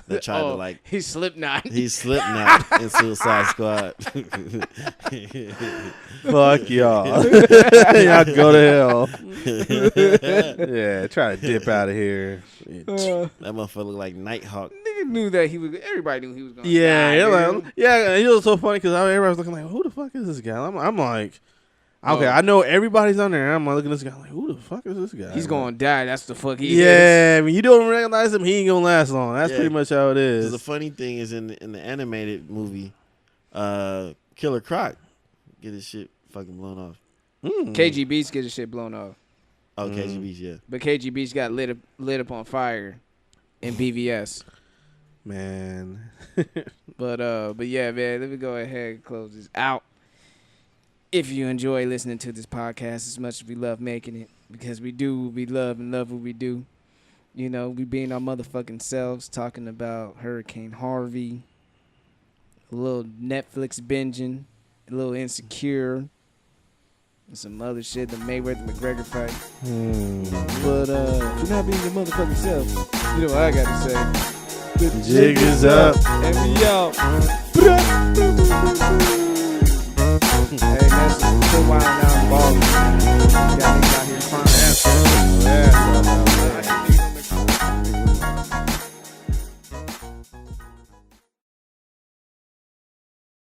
That tried to He's Slipknot. He's Slipknot in Suicide Squad. Fuck y'all. Y'all go to hell. Yeah, try to dip out of here. That motherfucker look like Nighthawk. Nigga knew that everybody knew he was gonna Yeah, die. it was so funny because everybody was looking like, who the fuck is this guy? I'm like, okay, I know everybody's on there. I'm like, looking at this guy like, who the fuck is this guy? He's gonna die. That's the fuck he is. Yeah, I mean, you don't recognize him, he ain't gonna last long. That's pretty much how it is. The funny thing is in the animated movie, Killer Croc get his shit fucking blown off. KG Beats get his shit blown off. Oh, KGB's, yeah. But KG Beats got lit up on fire in BVS. Man. But yeah, man, let me go ahead and close this out. If you enjoy listening to this podcast as much as we love making it, because we love what we do. We being our motherfucking selves, talking about Hurricane Harvey, a little Netflix binging, a little Insecure, and some other shit, the Mayweather-McGregor fight. But if you're not being your motherfucking self, you know what I gotta say. The jig is up. And we out.